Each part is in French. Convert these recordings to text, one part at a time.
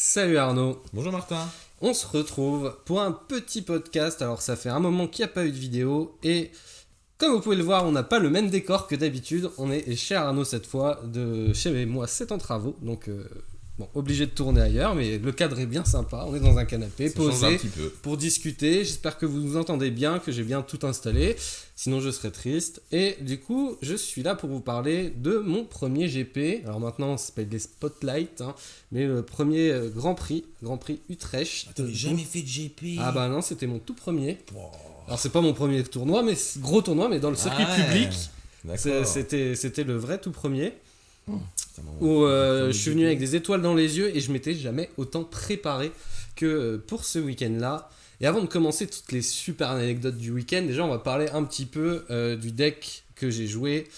Salut Arnaud, Bonjour Martin. on se retrouve pour un petit podcast. Alors ça fait un moment qu'il n'y a pas eu de vidéo et comme vous pouvez le voir, on n'a pas le même décor que d'habitude. On est chez Arnaud cette fois, de chez moi c'est en travaux, donc obligé de tourner ailleurs, mais le cadre est bien sympa. On est dans un canapé, Ça change un posé petit peu. pour discuter. J'espère que vous nous entendez bien, que j'ai bien tout installé, sinon je serais triste. Et du coup, je suis là pour vous parler de mon premier GP. Alors maintenant, ça s'appelle des Spotlight, hein, mais le premier Grand Prix Utrecht. T'avais jamais fait de GP. Ah bah non, c'était mon tout premier. Wow. Alors c'est pas mon premier tournoi, mais gros tournoi, mais dans le circuit Ah ouais. public. D'accord. C'était le vrai tout premier. Ça m'envoie Où un je peu suis venu avec des étoiles dans les yeux et je m'étais jamais autant préparé que pour ce week-end-là. Et avant de commencer toutes les super anecdotes du week-end, déjà on va parler un petit peu du deck que j'ai joué.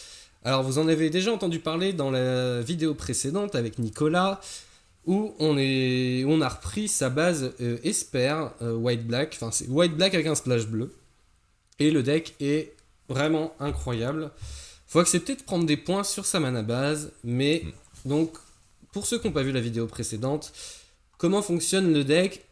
Alors vous en avez déjà entendu parler dans la vidéo précédente avec Nicolas, où on a repris sa base Esper White Black. Enfin c'est White Black avec un splash bleu. Et le deck est vraiment incroyable. Faut accepter de prendre des points sur sa mana base, mais donc pour ceux qui n'ont pas vu la vidéo précédente, comment fonctionne le deck,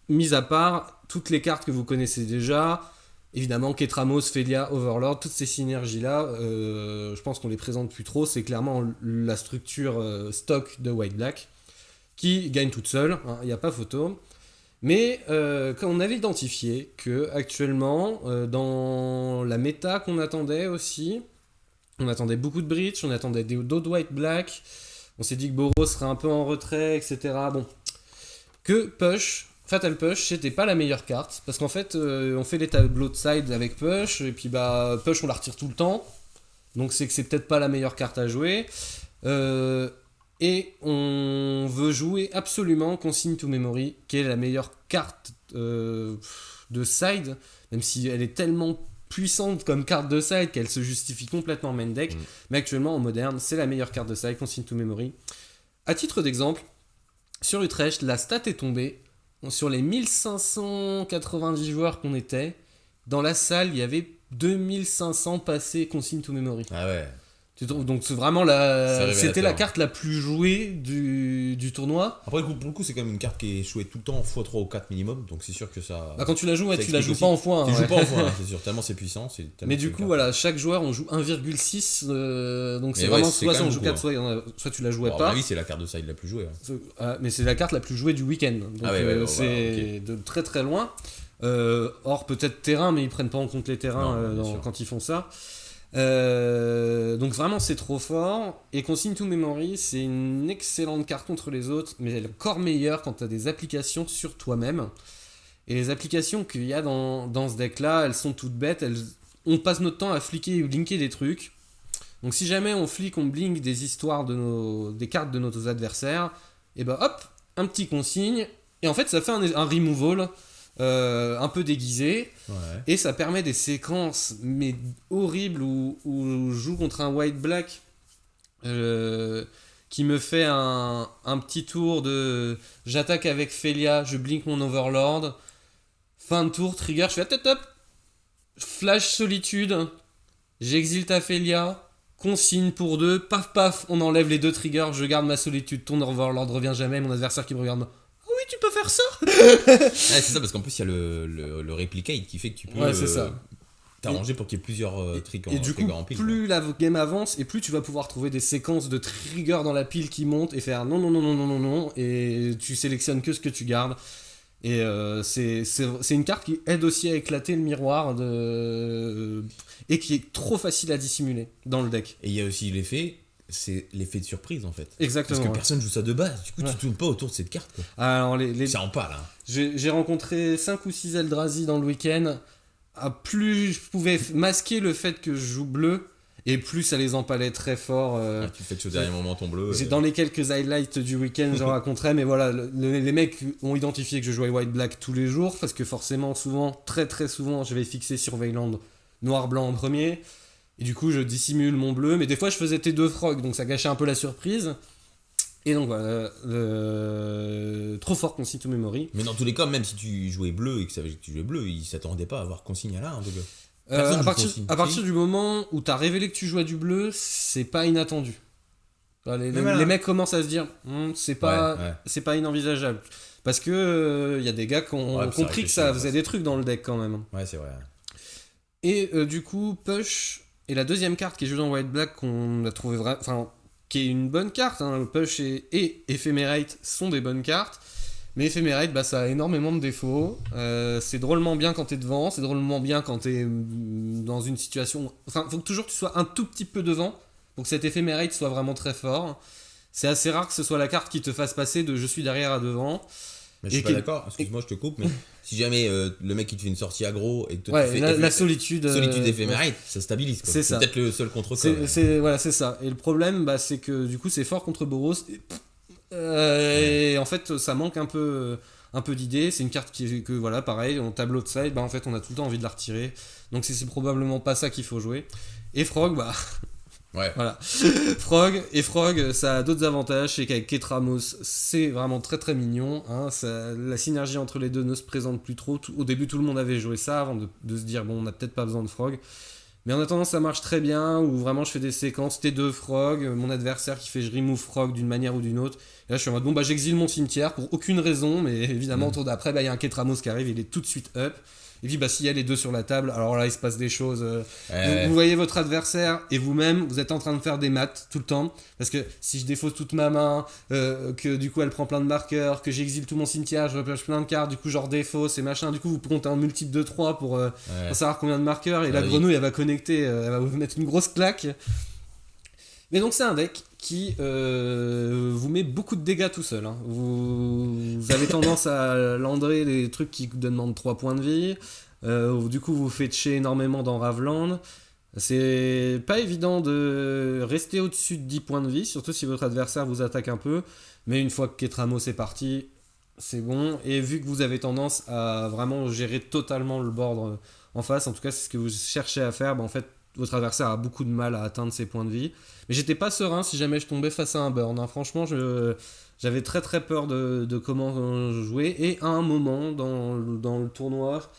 mis à part toutes les cartes que vous connaissez déjà, évidemment Ketramos, Felia, Overlord, toutes ces synergies-là, je pense qu'on les présente plus trop, c'est clairement la structure stock de White Black, qui gagne toute seule, il n'y a pas photo. Mais quand on avait identifié que actuellement, dans la méta qu'on attendait aussi, on attendait beaucoup de Breach, on attendait d'autres White Black, on s'est dit que Boros serait un peu en retrait, etc. Bon, que Push, Fatal Push, c'était pas la meilleure carte, parce qu'en fait, on fait les tableaux de side avec Push, et puis bah Push on la retire tout le temps, donc c'est que c'est peut-être pas la meilleure carte à jouer. Et on veut jouer absolument Consigne to Memory, qui est la meilleure carte de side, même si elle est tellement puissante comme carte de side qu'elle se justifie complètement en main deck. Mais actuellement, en moderne, c'est la meilleure carte de side, Consigne to Memory. À titre d'exemple, sur Utrecht, la stat est tombée. Sur les 1590 joueurs qu'on était, dans la salle, il y avait 2500 passés Consigne to Memory. Ah ouais. Donc c'est vraiment c'était la carte la plus jouée du tournoi. Après, pour le coup, c'est quand même une carte qui est jouée tout le temps x3 ou 4 minimum, donc c'est sûr que ça. Bah, quand tu la joues, ça tu la joues explique pas en aussi. fois. Tu joues pas en fois, c'est sûr, tellement c'est puissant. Mais du coup, voilà, chaque joueur on joue 1,6. Donc Mais c'est ouais, vraiment c'est soit quand on même joue beaucoup, 4, soit tu la jouais Bon, à mon pas. avis, c'est la carte de side la plus jouée. Mais c'est la carte la plus jouée du week-end. Donc Ah ouais, c'est de très très loin. Or peut-être terrain, mais ils prennent pas en compte les terrains quand ils font ça. Donc vraiment c'est trop fort. Et Consigne to Memory, c'est une excellente carte contre les autres, mais elle est encore meilleure quand tu as des applications sur toi-même. Et les applications qu'il y a dans ce deck là, elles sont toutes bêtes. On passe notre temps à fliquer ou blinker des trucs. Donc si jamais on flique, on blink des histoires des cartes de nos adversaires, et bah hop, un petit consigne. Et en fait ça fait un removal un peu déguisé. Ouais. Et ça permet des séquences mais horribles où je joue contre un white black qui me fait un petit tour de j'attaque avec Felia, je blink mon overlord, fin de tour, trigger, je fais top top, flash solitude, j'exile ta Felia, consigne pour 2, paf paf, on enlève les 2 triggers, je garde ma solitude, ton overlord revient jamais, mon adversaire qui me regarde, oui tu peux faire ça. C'est ça, parce qu'en plus il y a le replicate qui fait que tu peux c'est ça. t'arranger pour qu'il y ait plusieurs triggers et du coup, en pile. plus la game avance, et plus tu vas pouvoir trouver des séquences de triggers dans la pile qui montent et faire non, non, non, non, non, non, non, et tu sélectionnes que ce que tu gardes. Et c'est une carte qui aide aussi à éclater le miroir et qui est trop facile à dissimuler dans le deck. Et il y a aussi l'effet, c'est l'effet de surprise en fait. Exactement. Parce que personne joue ça de base, du coup tu tournes pas autour de cette carte quoi. Alors, C'est en pas là. J'ai rencontré 5 ou 6 Eldrazi dans le week-end. Plus je pouvais masquer le fait que je joue bleu, et plus ça les empalait très fort. Tu fais au dernier moment ton bleu. Dans les quelques highlights du week-end, j'en raconterai, mais voilà, les mecs ont identifié que je jouais white black tous les jours, parce que forcément, souvent, très très souvent, je vais fixer Surveilland noir-blanc en premier, et du coup, je dissimule mon bleu, mais des fois, je faisais T2 frog, donc ça gâchait un peu la surprise. Et donc voilà, trop fort Consigne to Memory. Mais dans tous les cas, même si tu jouais bleu et que ça veut dire que tu jouais bleu, ils s'attendaient pas à avoir consigne à là en tout cas. À partir du moment où t'as révélé que tu jouais du bleu, c'est pas inattendu. Enfin, voilà. les mecs commencent à se dire c'est pas, Ouais. c'est pas inenvisageable. Parce que y a des gars qui ont Ouais, puis ça compris que ça réfléchit, faisait des trucs dans le deck quand même. Ouais, c'est vrai. Et du coup, Push est la deuxième carte qui est jouée dans White Black qu'on a trouvé vraiment. Enfin, qui est une bonne carte. Hein. Push et Ephemerate sont des bonnes cartes. Mais Ephemerate, bah, ça a énormément de défauts. C'est drôlement bien quand t'es devant, c'est drôlement bien quand t'es dans une situation. Enfin, faut que toujours tu sois un tout petit peu devant pour que cet Ephemerate soit vraiment très fort. C'est assez rare que ce soit la carte qui te fasse passer de je suis derrière à devant. Mais je suis pas d'accord, excuse-moi, je te coupe, mais si jamais le mec il te fait une sortie aggro et que toi Ouais, tu fais la solitude. solitude éphémérite, ça stabilise. Quoi. C'est ça. peut-être le seul contre Voilà, c'est ça. Et le problème, bah, c'est que du coup, c'est fort contre Boros. Et en fait, ça manque un peu d'idées. C'est une carte que voilà, pareil, en tableau de side, bah, en fait, on a tout le temps envie de la retirer. Donc, c'est probablement pas ça qu'il faut jouer. Et Frog, bah. Ouais. Voilà. Frog, ça a d'autres avantages. C'est qu'avec Ketramos, c'est vraiment très très mignon. Hein, la synergie entre les deux ne se présente plus trop. Au début, tout le monde avait joué ça avant de se dire bon, on n'a peut-être pas besoin de Frog. Mais en attendant, ça marche très bien. Où vraiment, je fais des séquences T2 Frog, mon adversaire qui fait je remove Frog d'une manière ou d'une autre. Et là, je suis en mode bon, bah j'exile mon cimetière pour aucune raison. Mais évidemment, autour d'après, bah, y a un Ketramos qui arrive, il est tout de suite up. Et puis bah, s'il y a les deux sur la table, alors là il se passe des choses. Vous voyez votre adversaire et vous-même, vous êtes en train de faire des maths tout le temps. Parce que si je défausse toute ma main, que du coup elle prend plein de marqueurs, que j'exile tout mon cimetière, je repioche plein de cartes, du coup genre défausse et machin, du coup vous comptez en multiple de 3 pour savoir combien de marqueurs. Et la grenouille elle va connecter, elle va vous mettre une grosse claque. Mais donc c'est un deck qui vous met beaucoup de dégâts tout seul. Hein. Vous avez tendance à landrer des trucs qui demandent 3 points de vie. Du coup vous faites énormément dans Raveland. C'est pas évident de rester au-dessus de 10 points de vie, surtout si votre adversaire vous attaque un peu. Mais une fois que Ketramos est parti, c'est bon. Et vu que vous avez tendance à vraiment gérer totalement le board en face, en tout cas c'est ce que vous cherchez à faire, bah, en fait votre adversaire a beaucoup de mal à atteindre ses points de vie. Mais j'étais pas serein si jamais je tombais face à un burn. Hein. Franchement, j'avais très très peur de comment jouer. Et à un moment dans le tournoi,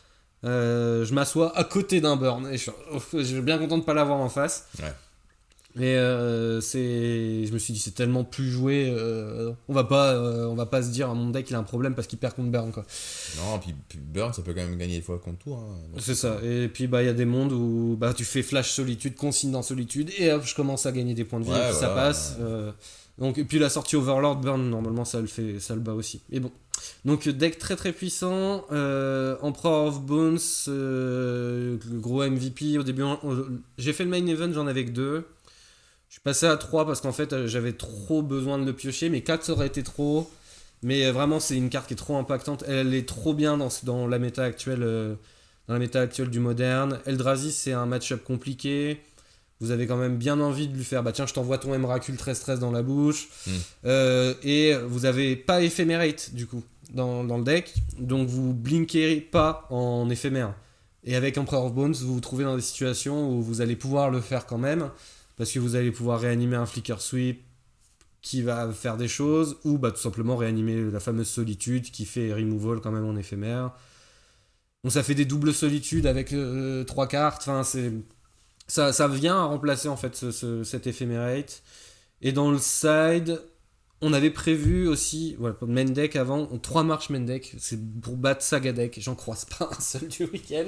je m'assois à côté d'un burn. Et je suis bien content de pas l'avoir en face. Ouais. Et je me suis dit c'est tellement plus joué, on va pas se dire mon deck il a un problème parce qu'il perd contre burn quoi. Non, puis Burn ça peut quand même gagner des fois contre tour. Hein, c'est ça. Et puis bah il y a des mondes où bah tu fais flash solitude, consigne dans solitude et hop je commence à gagner des points de vie et puis ça passe. Donc et puis la sortie Overlord burn normalement ça le bat aussi. Et bon. Donc deck très très puissant, Emperor of Bones, le gros MVP au début. J'ai fait le main event, j'en avais que 2. Je suis passé à 3 parce qu'en fait j'avais trop besoin de le piocher, mais 4 ça aurait été trop. Mais vraiment c'est une carte qui est trop impactante, elle est trop bien dans la méta actuelle du moderne. Eldrazi c'est un match-up compliqué, vous avez quand même bien envie de lui faire bah tiens je t'envoie ton Emrakul 13-13 dans la bouche. Et vous avez pas Ephemerate du coup dans le deck, donc vous blinkez pas en éphémère. Et avec Emperor of Bones vous vous trouvez dans des situations où vous allez pouvoir le faire quand même. Parce que vous allez pouvoir réanimer un Flicker Sweep qui va faire des choses, ou bah, tout simplement réanimer la fameuse solitude qui fait removal quand même en éphémère. Donc ça fait des doubles solitudes avec 3 cartes. Enfin, ça vient à remplacer en fait cet éphémérate. Et dans le side, on avait prévu aussi, voilà, main deck avant, 3 marches main deck, c'est pour battre Saga deck, j'en croise pas un seul du week-end.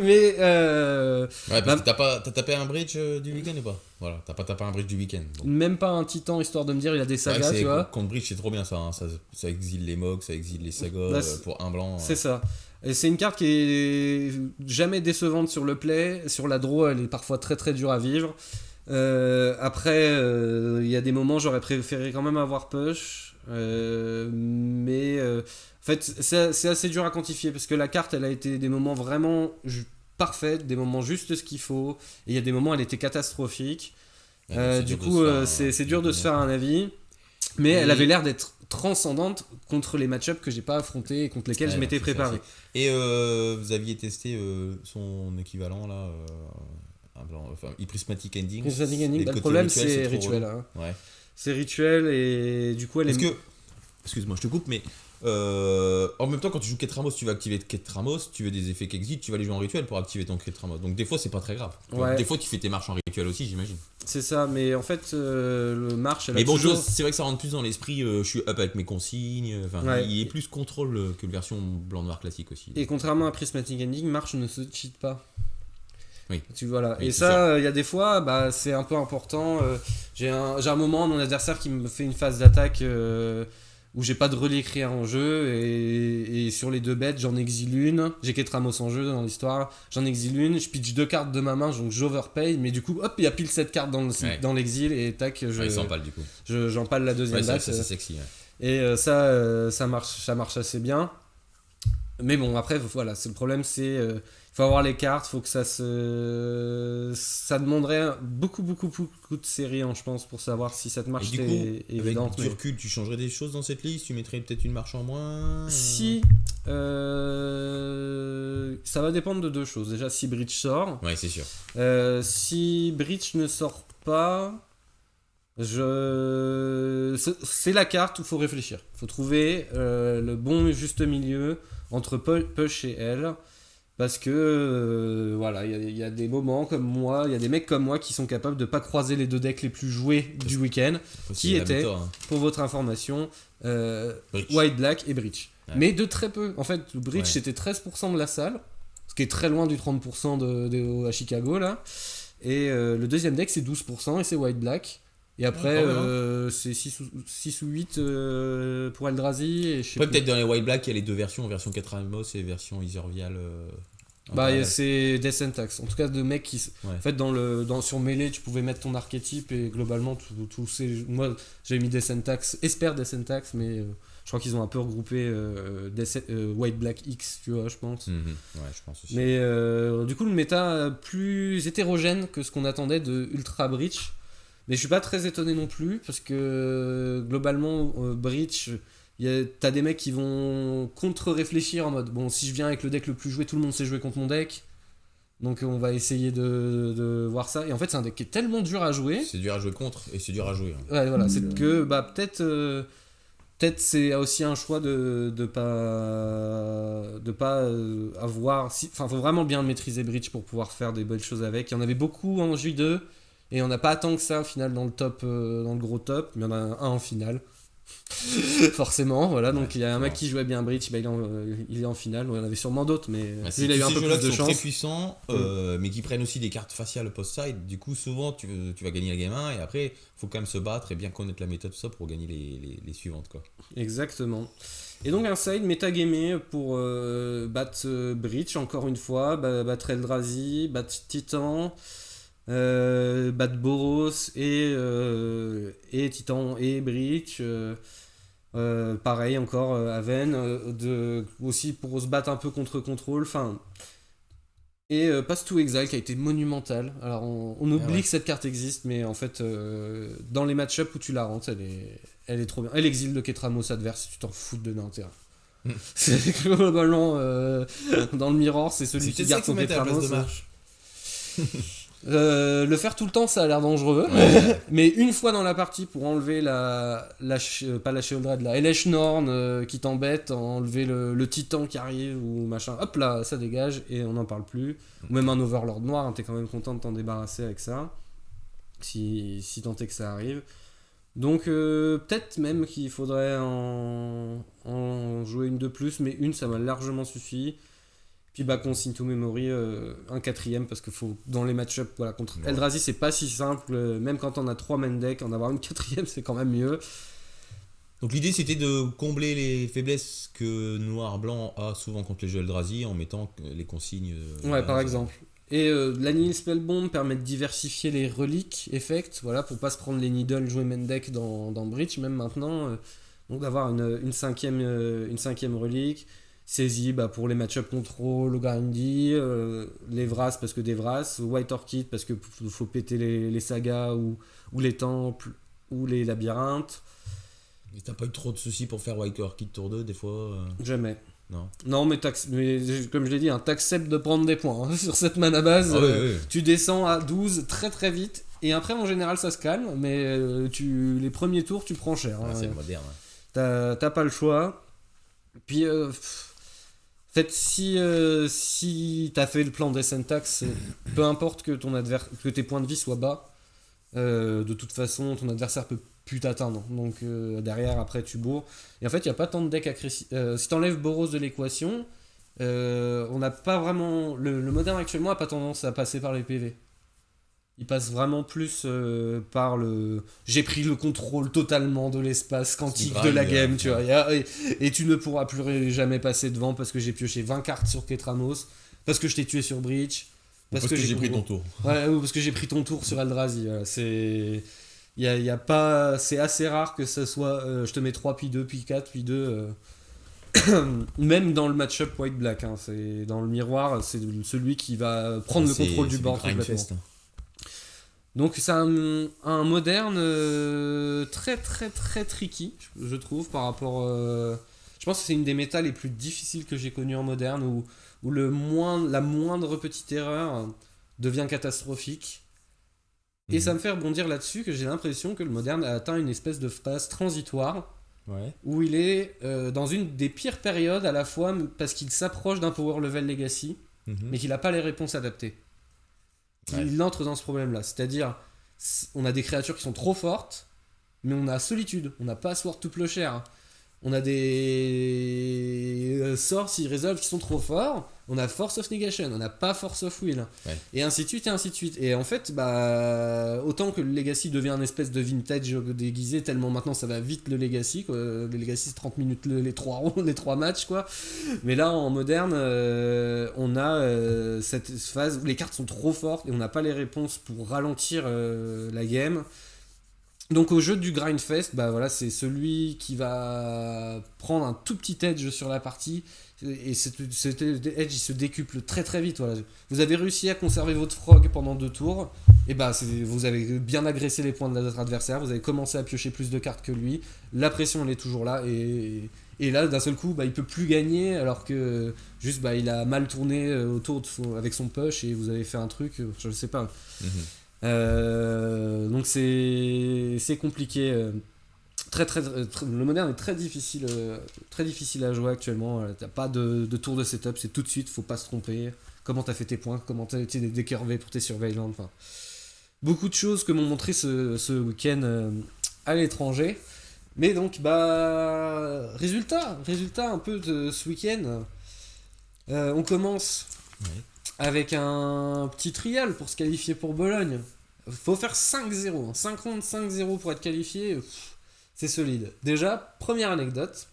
Mais ouais, parce que t'as tapé un bridge du week-end ou pas? Voilà, t'as pas tapé un bridge du week-end. Donc. Même pas un titan histoire de me dire il a des sagas, tu vois. Contre bridge c'est trop bien ça, hein. Ça exile les mogs, ça exile les sagas pour un blanc. C'est ça. Et c'est une carte qui est jamais décevante sur le play, sur la draw elle est parfois très très dure à vivre. Après, il y a des moments j'aurais préféré quand même avoir push, mais en fait c'est assez dur à quantifier parce que la carte elle a été des moments vraiment parfaits, des moments juste ce qu'il faut, et il y a des moments elle était catastrophique. Du coup c'est dur de se faire un avis, mais elle avait l'air d'être transcendante contre les match-ups que j'ai pas affrontés et contre lesquels je m'étais préparé. Et vous aviez testé son équivalent là enfin, Prismatic Ending. Le problème c'est rituel. Hein. Ouais. C'est rituel et du coup elle Parce est... que excuse-moi, je te coupe, mais en même temps, quand tu joues Ketramos, tu vas activer Ketramos, tu veux des effets qui existent, tu vas les jouer en rituel pour activer ton Ketramos. Donc des fois, c'est pas très grave. Ouais. Des fois, tu fais tes marches en rituel aussi, j'imagine. C'est ça, mais en fait, le marche, elle a Mais bon, toujours... c'est vrai que ça rentre plus dans l'esprit, je suis up avec mes consignes, Ouais. il est plus contrôle que la version blanc-noir classique aussi. Et contrairement à Prismatic Ending, marche ne se cheat pas. Oui. Voilà. Oui, Et c'est ça, il y a des fois, c'est un peu important. J'ai un moment, mon adversaire qui me fait une phase d'attaque où j'ai pas de relais créé en jeu, et sur les 2 bêtes, j'en exile une. J'ai Ketramos en jeu dans l'histoire, j'en exile une, je pitch 2 cartes de ma main, donc j'overpay, mais du coup, hop, il y a pile 7 cartes dans l'exil, et tac, Il s'empale du coup. j'empale la deuxième Ça, bête. c'est sexy. Ouais. Et ça marche assez bien. Mais bon, après, voilà, c'est le problème, c'est faut avoir les cartes, faut que ça demanderait beaucoup de séries, je pense, pour savoir si cette marche Et du coup, est évidente. avec du recul, tu changerais des choses dans cette liste? Tu mettrais peut-être une marche en moins? Si ça va dépendre de 2 choses. Déjà, si Breach sort. Ouais, c'est sûr. Si Breach ne sort pas, c'est la carte où il faut réfléchir. Il faut trouver le bon juste milieu entre Push et elle. Parce que voilà, il y a des moments comme moi, il y a des mecs comme moi qui sont capables de pas croiser les 2 decks les plus joués du week-end, qui étaient, pour votre information, White Black et Breach. Ouais. Mais de très peu. En fait, Breach c'était 13% de la salle, ce qui est très loin du 30% à Chicago là. Et le deuxième deck c'est 12% et c'est White Black. Et après, c'est 6 ou 8 pour Eldrazi. Et peut-être dans les White Black, il y a les 2 versions, version Ketramos et version Iservial. C'est des syntaxes. En tout cas, de mecs qui. Ouais. En fait, sur Melee, tu pouvais mettre ton archétype et globalement, tous ces. Moi, j'avais mis des syntaxes, Esper des syntaxes, mais je crois qu'ils ont un peu regroupé White Black X, tu vois, je pense. Ouais, je pense aussi. Mais du coup, le méta plus hétérogène que ce qu'on attendait de Ultra Breach. Mais je suis pas très étonné non plus, parce que globalement, Breach, t'as des mecs qui vont contre-réfléchir en mode bon, si je viens avec le deck le plus joué, tout le monde sait jouer contre mon deck. Donc on va essayer de voir ça. Et en fait, c'est un deck qui est tellement dur à jouer. C'est dur à jouer contre et c'est dur à jouer. Ouais, voilà, c'est que peut-être c'est aussi un choix de pas avoir. Enfin, faut vraiment bien maîtriser Breach pour pouvoir faire des belles choses avec. Il y en avait beaucoup en J2. Et on n'a pas tant que ça au final dans le top, dans le gros top, mais il y en a un en finale. Forcément, voilà. Donc il y a un mec qui jouait bien Breach, il est en finale. Il y en avait sûrement d'autres, mais il a eu un peu plus de chance. Très puissants, mais qui prennent aussi des cartes faciales post-side. Du coup, souvent, tu vas gagner la game 1 et après, il faut quand même se battre et bien connaître la méthode, tout ça, pour gagner les suivantes, quoi. Exactement. Et donc un side métagamé pour battre Breach, encore une fois, battre Eldrazi, battre Titan. Battre Boros et Titan et Breach, pareil encore Aven, aussi pour se battre un peu contre contrôle, enfin, et Pass to Exile qui a été monumental. Alors on oublie que cette carte existe, mais en fait dans les match-up où tu la rentres, elle est trop bien. Et l'exil de Ketramos adverse, tu t'en fous de donner un terrain. C'est globalement dans le mirror, c'est celui qui garde son Ketramos. Le faire tout le temps, ça a l'air dangereux. Mais une fois dans la partie, pour enlever pas la Sheoldred, la Elesh Norn qui t'embête, enlever le Titan qui arrive ou machin, hop là, ça dégage et on n'en parle plus. Ou même un Overlord noir, hein, t'es quand même content de t'en débarrasser avec ça, si tant est que ça arrive. Donc peut-être même qu'il faudrait en jouer une de plus, mais une ça m'a largement suffi. Puis Consigne to Memory, un 4ème, parce que faut, dans les match-up, voilà, contre Eldrazi, c'est pas si simple, même quand on a 3 main deck, en avoir une 4ème, c'est quand même mieux. Donc l'idée c'était de combler les faiblesses que Noir-Blanc a souvent contre les jeux Eldrazi en mettant les consignes. Par exemple. Et l'Annihil Spellbomb permet de diversifier les reliques, effects, voilà, pour pas se prendre les needles jouer main deck dans Breach, même maintenant. Donc d'avoir une cinquième relique. Saisie pour les match-up control, grindy, les Vras parce que des Vras, White Orchid parce que faut péter les sagas ou les temples ou les labyrinthes. Et t'as pas eu trop de soucis pour faire White Orchid tour 2 des fois Jamais. Non, mais comme je l'ai dit, t'acceptes de prendre des points. Hein. Sur cette mana base, tu descends à 12 très très vite. Et après, en général, ça se calme, mais les premiers tours, tu prends cher. C'est moderne. T'as pas le choix. Puis, en fait, si t'as fait le plan des syntaxes, peu importe que que tes points de vie soient bas, de toute façon, ton adversaire peut plus t'atteindre. Donc derrière, après, tu bourres. Et en fait, il n'y a pas tant de decks agressifs. Si t'enlèves Boros de l'équation, on n'a pas vraiment... Le moderne actuellement n'a pas tendance à passer par les PV. Il passe vraiment plus par le... J'ai pris le contrôle totalement de l'espace quantique de la game, tu vois. Et tu ne pourras plus jamais passer devant parce que j'ai pioché 20 cartes sur Ketramos, parce que je t'ai tué sur Breach, parce que j'ai pris ton tour. Ouais, ou parce que j'ai pris ton tour sur Eldrazi. Voilà. Y a pas... C'est assez rare que ça soit... je te mets 3, puis 2, puis 4, puis 2... Même dans le match-up white-black, hein, c'est dans le miroir, c'est celui qui va prendre le contrôle du board complètement. Donc c'est un moderne très très très tricky, je trouve, par rapport... je pense que c'est une des méta les plus difficiles que j'ai connues en moderne, où la moindre petite erreur devient catastrophique. Et ça me fait rebondir là-dessus que j'ai l'impression que le moderne a atteint une espèce de phase transitoire, où il est dans une des pires périodes à la fois parce qu'il s'approche d'un power level legacy, mais qu'il n'a pas les réponses adaptées. Il entre dans ce problème-là, c'est-à-dire on a des créatures qui sont trop fortes, mais on a solitude, on n'a pas Sword to Plowshare, on a des sorts s'ils résolvent qui sont trop forts, on a Force of Negation, on n'a pas Force of Will, et ainsi de suite et ainsi de suite. Et en fait, autant que le Legacy devient une espèce de vintage déguisé, tellement maintenant ça va vite le Legacy, quoi. Le Legacy c'est 30 minutes les 3 matchs, quoi. Mais là en moderne, on a cette phase où les cartes sont trop fortes et on n'a pas les réponses pour ralentir la game. Donc au jeu du Grindfest, c'est celui qui va prendre un tout petit edge sur la partie, et cet edge il se décuple très très vite. Voilà. Vous avez réussi à conserver votre frog pendant 2 tours, et vous avez bien agressé les points de votre adversaire, vous avez commencé à piocher plus de cartes que lui, la pression elle est toujours là, et là d'un seul coup il peut plus gagner, alors que juste il a mal tourné autour avec son push, et vous avez fait un truc, je sais pas. Donc c'est compliqué. Le moderne est très difficile à jouer actuellement. T'as pas de tour de setup, c'est tout de suite, faut pas se tromper. Comment t'as fait tes points, comment t'as été décurvé pour tes surveillants, enfin beaucoup de choses que m'ont montré ce week-end à l'étranger. Mais donc résultat un peu de ce week-end. On commence avec un petit trial pour se qualifier pour Bologne. Faut faire 5-0, 55-0 pour être qualifié, c'est solide. Déjà, première anecdote,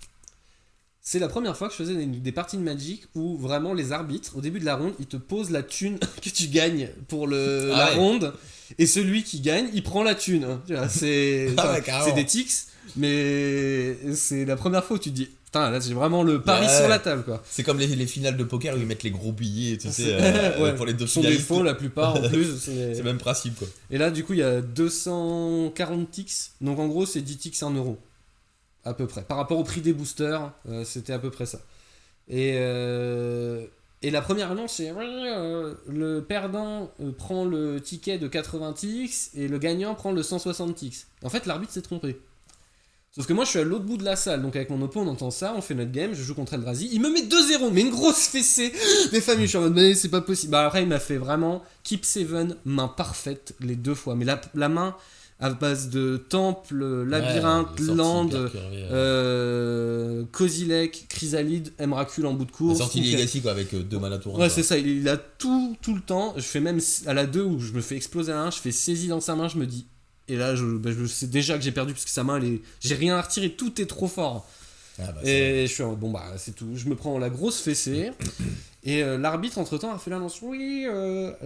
c'est la première fois que je faisais des parties de Magic où vraiment les arbitres, au début de la ronde, ils te posent la thune que tu gagnes pour la ronde, et celui qui gagne, il prend la thune. C'est des tics, mais c'est la première fois où tu te dis... Putain, là j'ai vraiment le pari sur la table, quoi. C'est comme les finales de poker où ils mettent les gros billets, tu sais, pour les deux finalistes. Sont des faux la plupart en plus. C'est le même principe, quoi. Et là du coup il y a 240 ticks, donc en gros c'est 10 ticks 1 euro. À peu près. Par rapport au prix des boosters, c'était à peu près ça. Et la première annonce c'est le perdant prend le ticket de 80 ticks et le gagnant prend le 160 ticks. En fait l'arbitre s'est trompé. Sauf que moi je suis à l'autre bout de la salle, donc avec mon oppo on entend ça, on fait notre game, je joue contre Eldrazi, il me met 2-0, mais une grosse fessée des familles, je suis en mode mais c'est pas possible. Après il m'a fait vraiment Keep 7, main parfaite les 2 fois, mais la main à base de temple, labyrinthe, land, Kozilek, Chrysalide, Emrakul en bout de course. La sortie Legacy quoi, avec 2 mana tour. Ouais c'est ça, il a tout le temps, je fais même à la 2 où je me fais exploser la 1, je fais saisie dans sa main, je me dis... Et là, je sais déjà que j'ai perdu parce que sa main, j'ai rien à retirer, tout est trop fort. Et je suis en c'est tout. Je me prends la grosse fessée. Et l'arbitre, entre-temps, a fait l'annonce. Oui,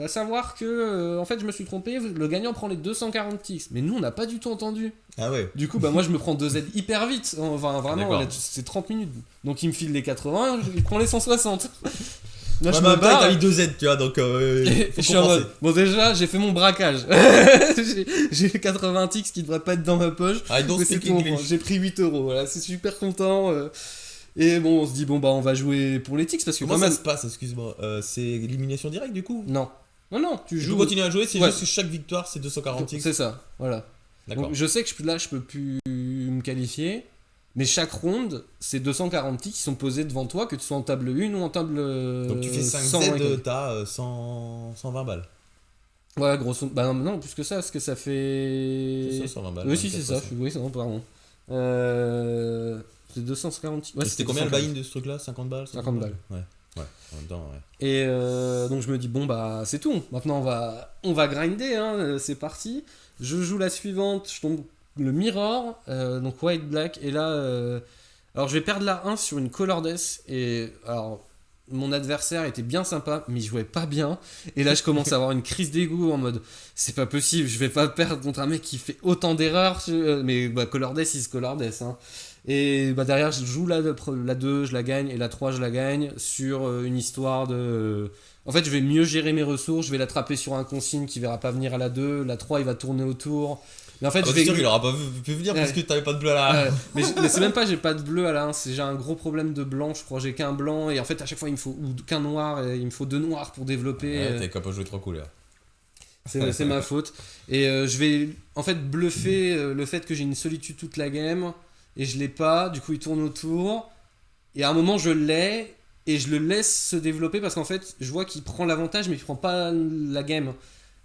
à savoir que, en fait, je me suis trompé, le gagnant prend les 240 ticks. Mais nous, on n'a pas du tout entendu. Ah ouais. Du coup, moi, je me prends 2 Z hyper vite. Enfin, vraiment, là, c'est 30 minutes. Donc, il me file les 80, il prend les 160. Là, je me barre. T'as mis 2 Z, tu vois, donc je suis en mode, bon déjà j'ai fait mon braquage. j'ai 80 ticks qui devraient pas être dans ma poche, mais c'est tout, j'ai pris 8 euros, voilà, c'est super content. Et bon on se dit on va jouer pour les ticks parce que comment ça se passe, excuse-moi, c'est élimination directe du coup? Non, tu joues. Tu continues à jouer, c'est juste que chaque victoire c'est 240 ticks. C'est ça, voilà. D'accord. Donc je sais que là je peux plus me qualifier, Mais chaque ronde, c'est 240 ticks qui sont posés devant toi, que tu sois en table 1 ou en table Donc tu fais 100 5Z, t'as 120 balles. Ouais, grosso modo. Bah non, plus que ça, parce que ça fait. C'est ça, 120 balles. Oui, si, c'est ça. Oui, c'est bon, pardon. C'est 240 ticks. Ouais, c'était combien le buy-in de ce truc-là? 50 balles? 50 balles. Ouais, en même temps, ouais. Et donc je me dis, bon, bah c'est tout. Maintenant, on va grinder, hein, c'est parti. Je joue la suivante, je tombe le mirror, donc white black, et là alors je vais perdre la 1 sur une color death, et alors mon adversaire était bien sympa mais il jouait pas bien, et là je commence à avoir une crise d'égout en mode c'est pas possible, je vais pas perdre contre un mec qui fait autant d'erreurs, mais bah, color death is color death, hein. Et bah derrière je joue la 2, je la gagne, et la 3 je la gagne sur une histoire de en fait je vais mieux gérer mes ressources, je vais l'attraper sur un consigne qui verra pas venir à la 2, la 3 il va tourner autour. Mais en fait, c'est sûr qu'il aura pas pu venir parce que t'avais pas de bleu à la 1. mais c'est même pas j'ai pas de bleu à la 1, c'est j'ai un gros problème de blanc, je crois, j'ai qu'un blanc, et en fait à chaque fois il me faut ou qu'un noir, et il me faut 2 noirs pour développer. Ouais, t'es capable de jouer 3 couleurs. C'est ma faute. Et je vais en fait bluffer le fait que j'ai une solitude toute la game, et je l'ai pas, du coup il tourne autour, et à un moment je l'ai, et je le laisse se développer parce qu'en fait je vois qu'il prend l'avantage mais il prend pas la game.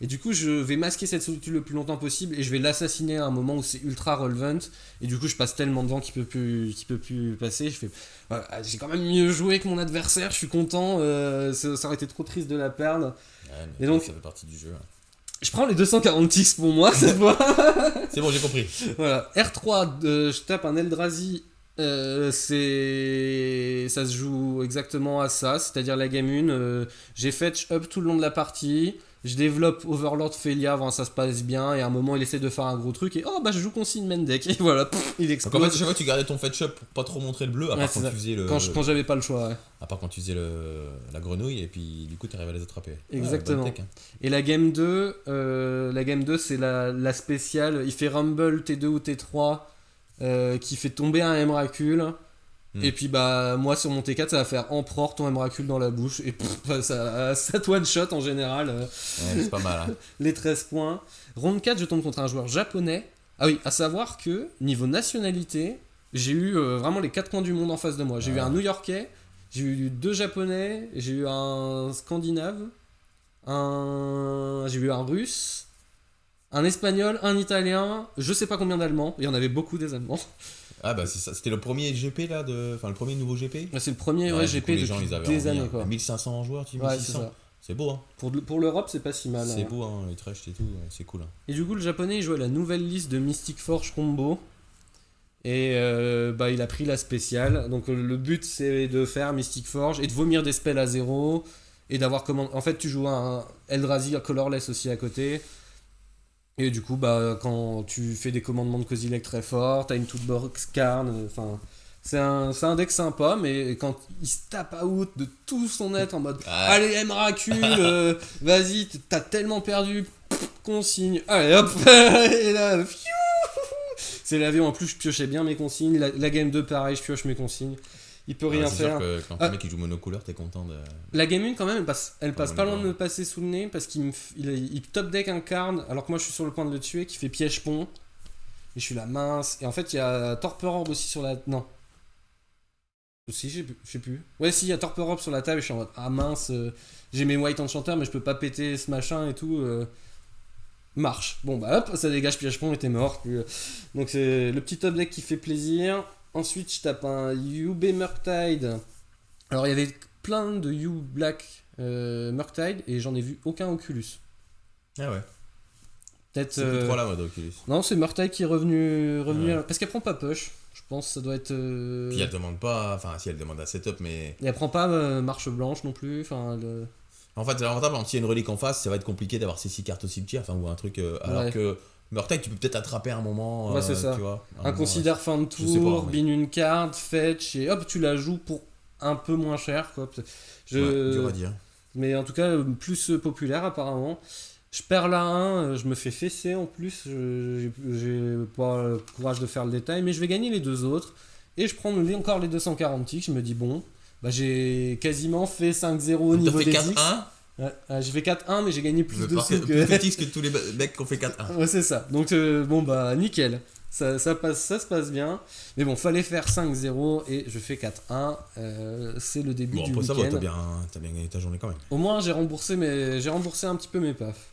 Et du coup, je vais masquer cette solitude le plus longtemps possible, et je vais l'assassiner à un moment où c'est ultra relevant. Et du coup, je passe tellement devant qu'il peut plus passer. Je fais, voilà, j'ai quand même mieux joué que mon adversaire, je suis content. Ça aurait été trop triste de la perdre. Ouais, et donc, ça fait partie du jeu. Je prends les 240 ticks pour moi cette fois. C'est bon, j'ai compris. Voilà. R3, je tape un Eldrazi. Ça se joue exactement à ça, c'est-à-dire la game 1, j'ai fetch up tout le long de la partie, je développe Overlord Felia avant ça se passe bien, et à un moment il essaie de faire un gros truc, et oh bah je joue consigne main deck, et voilà, il explose. Donc en fait, chaque fois tu gardais ton fetch up pour pas trop montrer le bleu, à part quand tu faisais quand j'avais pas le choix, ouais. À part quand tu faisais la grenouille, et puis du coup t'arrivais à les attraper. Exactement. Tech, hein. Et la game 2, c'est la spéciale, il fait Rumble T2 ou T3, qui fait tomber un Emrakul. Et puis bah moi sur mon T4 ça va faire Emperor ton Emrakul dans la bouche, et ça te one shot en général. Ouais, c'est pas mal, hein. Les 13 points. Round 4 je tombe contre un joueur japonais. Ah oui, à savoir que niveau nationalité j'ai eu vraiment les 4 coins du monde en face de moi. J'ai eu un New-Yorkais, j'ai eu 2 japonais, j'ai eu un scandinave, j'ai eu un russe, un espagnol, un italien, je sais pas combien d'allemands, il y en avait beaucoup des allemands. Ah bah c'est ça, c'était le premier GP là, enfin le premier nouveau GP. C'est le premier GP les depuis gens, ils avaient des années quoi. 1500 joueurs, tu dis 1600. C'est beau, hein. Pour l'Europe c'est pas si mal. C'est beau, hein, les trashs et tout, c'est cool, hein. Et du coup le japonais il jouait la nouvelle liste de Mystic Forge combo. Et bah il a pris la spéciale. Donc le but c'est de faire Mystic Forge et de vomir des spells à 0. Et d'avoir en fait tu joues un Eldrazi colorless aussi à côté. Et du coup, bah, quand tu fais des commandements de Kozilek très forts, t'as une toolbox Karn, enfin, c'est un deck sympa, mais quand il se tape out de tout son être en mode allez, Emrakul, vas-y, t'as tellement perdu, consigne, allez hop, et là, c'est l'avion. En plus, je piochais bien mes consignes. La game 2, pareil, je pioche mes consignes. Il peut rien faire. Sûr que quand le mec il joue monocouleur, t'es content de. La game 1 quand même, elle passe pas loin de me passer sous le nez parce qu'il top deck un Karn alors que moi je suis sur le point de le tuer, qui fait piège pont. Et je suis là mince. Et en fait il y a Torpor Orb aussi sur la. Non. Si, je sais plus. Ouais, si, il y a Torpor Orb sur la table et je suis en mode ah mince, j'ai mes White Enchanter mais je peux pas péter ce machin et tout. Marche. Bon bah hop, ça dégage piège pont et t'es mort. Donc c'est le petit top deck qui fait plaisir. Ensuite, je tape un UB Murktide. Alors, il y avait plein de U Black Murktide et j'en ai vu aucun Oculus. Ah ouais. Peut-être. C'est plus trop la mode Oculus. Non, c'est Murktide qui est revenu parce qu'elle prend pas push. Je pense que ça doit être. Puis elle demande pas. Enfin, si elle demande un setup, mais. Et elle prend pas marche blanche non plus. Enfin, En fait, l'avantage, s'il y a une relique en face, ça va être compliqué d'avoir ces 6 cartes au cimetière, enfin, ou un truc. Alors que. Murktide, tu peux peut-être attraper un moment. Ouais, c'est ça. Tu vois, un considère fin de tour, bin une carte, fetch, et hop, tu la joues pour un peu moins cher, quoi. Dur à dire. Mais en tout cas, plus populaire apparemment. Je perds la 1, je me fais fesser en plus. J'ai pas le courage de faire le détail, mais je vais gagner les 2 autres. Et je prends encore les 240 ticks. Je me dis, bon, bah, j'ai quasiment fait 5-0 au niveau des ticks. 4-1 ? Ouais, j'ai fait 4-1, mais j'ai gagné plus de sous Plus critique que tous les mecs qui ont fait 4-1. Ouais, c'est ça. Donc, bon, bah, nickel. Ça se passe bien. Mais bon, fallait faire 5-0 et je fais 4-1. C'est le début du week-end. Ça va, t'as bien gagné ta journée quand même. Au moins, j'ai remboursé un petit peu mes pafs.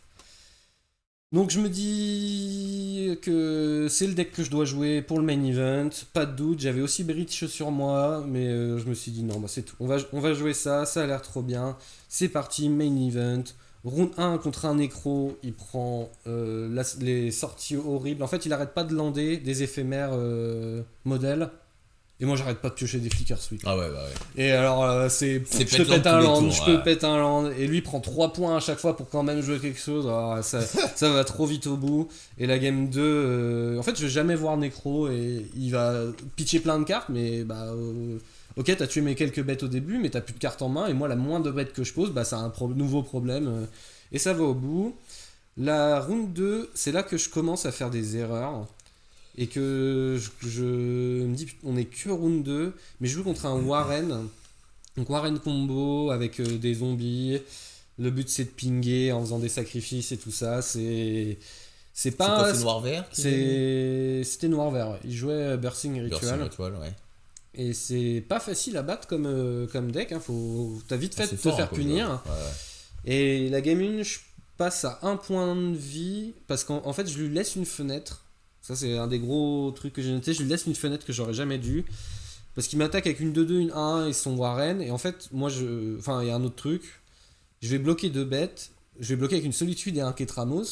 Donc je me dis que c'est le deck que je dois jouer pour le main event, pas de doute, j'avais aussi Breach sur moi, mais je me suis dit non, bah c'est tout, on va jouer ça a l'air trop bien, c'est parti, main event, round 1 contre un nécro, il prend les sorties horribles, en fait il arrête pas de lander des éphémères modèles. Et moi j'arrête pas de piocher des flicker sweep. Ah ouais, bah ouais. Et alors je te pète un land, je te pète un land. Et lui prend 3 points à chaque fois pour quand même jouer quelque chose. Alors, ça va trop vite au bout. Et la game 2, en fait je vais jamais voir Necro et il va pitcher plein de cartes. Mais bah ok t'as tué mes quelques bêtes au début mais t'as plus de cartes en main. Et moi la moindre bête que je pose, bah c'est un nouveau problème. Et ça va au bout. La round 2, c'est là que je commence à faire des erreurs. Et que je me dis, on est que round 2, mais je joue contre un Warren. Donc Warren combo avec des zombies. Le but c'est de pinguer en faisant des sacrifices et tout ça. C'est pas. C'est noir-vert C'était noir-vert, ouais. Il jouait Bursting Ritual. Ouais. Et c'est pas facile à battre comme deck. Hein. T'as vite fait de te faire punir. Ouais. Et la game 1, je passe à 1 point de vie. Parce qu'en fait, je lui laisse une fenêtre. Ça, c'est un des gros trucs que j'ai noté. Je lui laisse une fenêtre que j'aurais jamais dû. Parce qu'il m'attaque avec une 2-2, une 1-1 et son Warren. Et en fait, moi, enfin, il y a un autre truc. Je vais bloquer 2 bêtes. Je vais bloquer avec une Solitude et un Ketramos.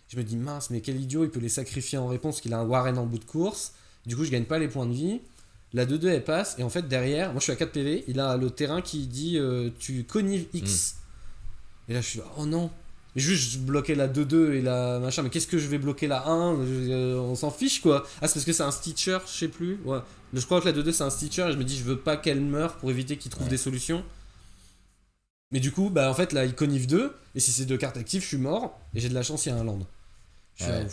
Je me dis, mince, mais quel idiot, il peut les sacrifier en réponse qu'il a un Warren en bout de course. Du coup, je gagne pas les points de vie. La 2-2, elle passe. Et en fait, derrière, moi, je suis à 4 PV. Il a le terrain qui dit, tu connives X. Et là, je suis, oh non. Juste, je bloquais la 2-2 et la machin, mais qu'est-ce que je vais bloquer la 1 on s'en fiche quoi. Ah, c'est parce que c'est un Stitcher, je sais plus. Ouais. Je crois que la 2-2 c'est un Stitcher et je me dis, je veux pas qu'elle meure pour éviter qu'il trouve des solutions. Mais du coup, bah en fait, là, il connive 2, et si c'est 2 cartes actives, je suis mort, et j'ai de la chance, il y a un land. Je suis là,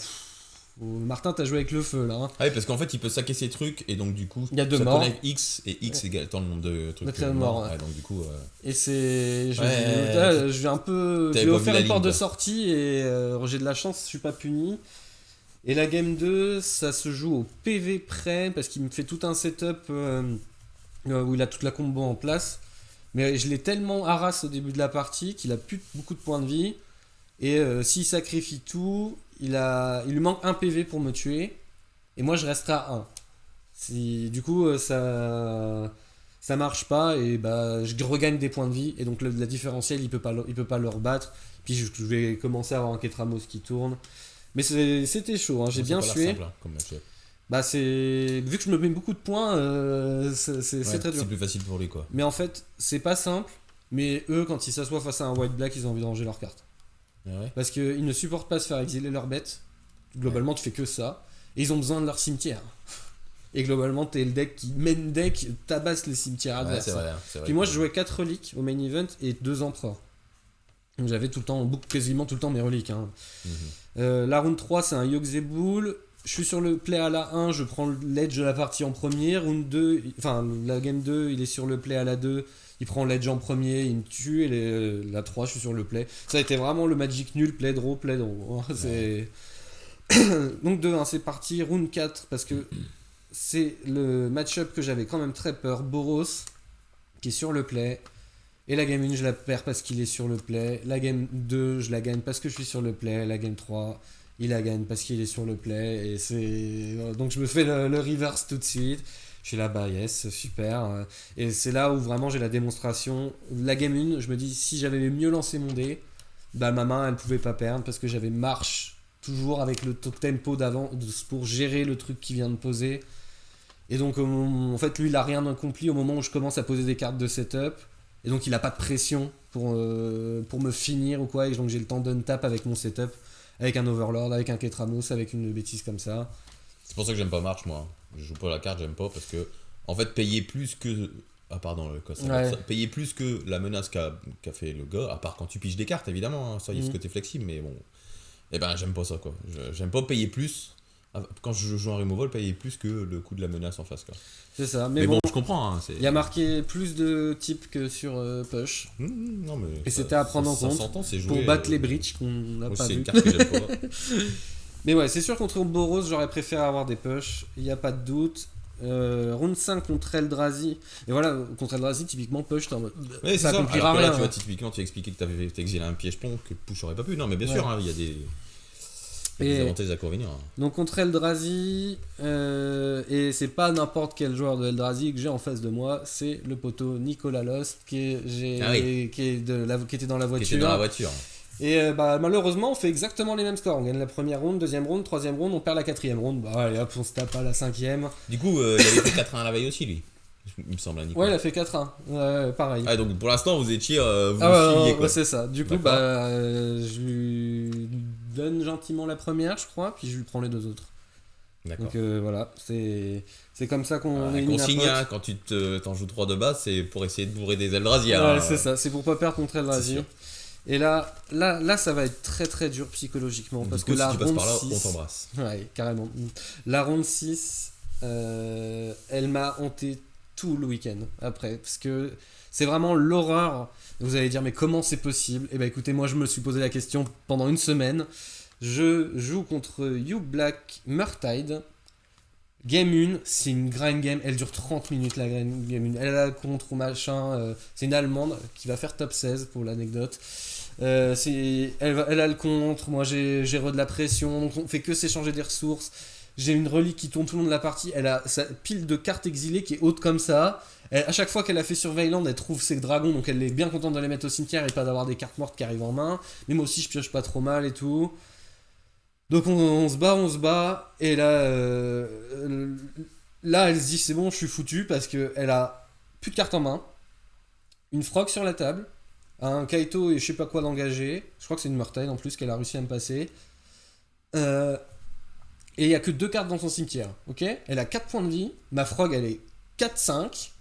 Martin, t'as joué avec le feu là. Hein. Ah oui, parce qu'en fait, il peut saquer ses trucs et donc du coup, il y a 2 morts. X et X égale tant le nombre de trucs morts. Ouais, donc du coup. Et c'est. Je vais un peu. Je vais offrir une porte de sortie et j'ai de la chance, je suis pas puni. Et la game 2, ça se joue au PV près parce qu'il me fait tout un setup où il a toute la combo en place. Mais je l'ai tellement harassé au début de la partie qu'il a plus beaucoup de points de vie. Et s'il sacrifie tout, il lui manque 1 PV pour me tuer. Et moi je resterai à 1. Du coup ça marche pas et bah je regagne des points de vie. Et donc la différentielle il peut pas le rebattre. Puis je vais commencer à avoir un Ketramos qui tourne. Mais c'était chaud, hein. J'ai bien sué. Simple, hein, comme match-up. Bah vu que je me mets beaucoup de points, c'est très dur. C'est plus facile pour lui quoi. Mais en fait c'est pas simple. Mais eux quand ils s'assoient face à un white black ils ont envie de ranger leurs cartes. Parce qu'ils ne supportent pas se faire exiler leurs bêtes. Globalement, tu fais que ça. Et ils ont besoin de leur cimetière. Et globalement, t'es le deck qui, main deck, tabasse les cimetières adverses. C'est vrai. Puis moi, je jouais 4 reliques au main event et 2 empereurs. Donc j'avais quasiment tout le temps mes reliques. Hein. La round 3, c'est un Yogg-Sabull. Je suis sur le play à la 1, je prends l'edge de la partie en premier. Round 2, enfin, la game 2, il est sur le play à la 2. Il prend l'edge en premier, il me tue, et la 3, je suis sur le play. Ça a été vraiment le magic nul, play draw. C'est... Donc 2-1, c'est parti. Round 4, parce que c'est le match-up que j'avais quand même très peur. Boros, qui est sur le play. Et la game 1, je la perds parce qu'il est sur le play. La game 2, je la gagne parce que je suis sur le play. La game 3, il la gagne parce qu'il est sur le play. Et c'est... Donc je me fais le reverse tout de suite. Je suis là, bah yes, super. Et c'est là où vraiment j'ai la démonstration. La game 1, je me dis, si j'avais mieux lancé mon dé, bah ma main, elle pouvait pas perdre parce que j'avais marche toujours avec le tempo d'avant pour gérer le truc qui vient de poser. Et donc, en fait, lui, il a rien accompli au moment où je commence à poser des cartes de setup. Et donc, il a pas de pression pour me finir ou quoi. Et donc, j'ai le temps d'un-tap avec mon setup, avec un Overlord, avec un Ketramos, avec une bêtise comme ça. C'est pour ça que j'aime pas March, moi. Je joue pas la carte, j'aime pas parce que en fait payer plus que payer plus que la menace qu'a fait le gars, à part quand tu piges des cartes évidemment, hein, ça y est ce côté flexible, mais bon, et ben j'aime pas ça quoi. J'aime pas payer plus Quand je joue en removal, payer plus que le coût de la menace en face, quoi. C'est ça, mais bon, je comprends. Hein, il y a marqué plus de types que sur Push. Non, mais et c'était à prendre en compte pour battre les breaches qu'on n'a pas vu. C'est une carte que j'aime pas. Mais ouais, c'est sûr contre Boros, j'aurais préféré avoir des Push, il n'y a pas de doute. Round 5 contre Eldrazi. Et voilà, contre Eldrazi, typiquement Push, t'es en mode. Ouais, ça accomplira rien. Là, tu vois, typiquement, tu as expliqué que t'avais exilé un piège-pont que Push aurait pas pu. Non, mais bien sûr, il y a des. Des avantages à convenir. Donc contre Eldrazi, et c'est pas n'importe quel joueur de Eldrazi que j'ai en face de moi, c'est le poteau Nicolas Lost qui était dans la voiture. Et malheureusement, on fait exactement les mêmes scores. On gagne la première round, deuxième round, troisième round, on perd la quatrième round. Bah allez hop, on se tape à la cinquième. Du coup, il avait fait 4-1 à la veille aussi, lui. Il me semble, Nicolas. Ouais, il a fait 4-1. Pareil. Ah, donc pour l'instant, vous étiez. Suiviez, quoi. Ouais, c'est ça. Du coup, je lui donne gentiment la première, je crois, puis je lui prends les deux autres. D'accord. Donc voilà, c'est comme ça qu'on élimine un pote. Quand tu t'en joues 3 de base, c'est pour essayer de bourrer des Eldrazi. Ouais, c'est ça, c'est pour pas perdre contre Eldrazi. Et là, ça va être très très dur psychologiquement. Donc, parce que la ronde 6, on t'embrasse. Ouais, carrément. La ronde 6, elle m'a hanté tout le week-end après. Parce que c'est vraiment l'horreur. Vous allez dire, mais comment c'est possible ? Eh bien écoutez, moi je me suis posé la question pendant une semaine. Je joue contre You Black Murktide. Game 1, c'est une grind game, elle dure 30 minutes la grind game 1. Elle a contre machin, c'est une allemande qui va faire top 16 pour l'anecdote. Elle a le contre, moi j'ai de la pression, donc on fait que s'échanger des ressources. J'ai une relique qui tourne tout le long de la partie, elle a sa pile de cartes exilées qui est haute comme ça. À chaque fois qu'elle a fait Surveilland, elle trouve ses dragons, donc elle est bien contente de les mettre au cimetière et pas d'avoir des cartes mortes qui arrivent en main. Mais moi aussi je pioche pas trop mal et tout. Donc on se bat, et là elle se dit c'est bon, je suis foutu parce qu'elle a plus de cartes en main, une frog sur la table, un Kaito et je sais pas quoi d'engagé, je crois que c'est une Murktide en plus qu'elle a réussi à me passer, et il y a que 2 cartes dans son cimetière, ok ? Elle a 4 points de vie, ma frog elle est 4-5,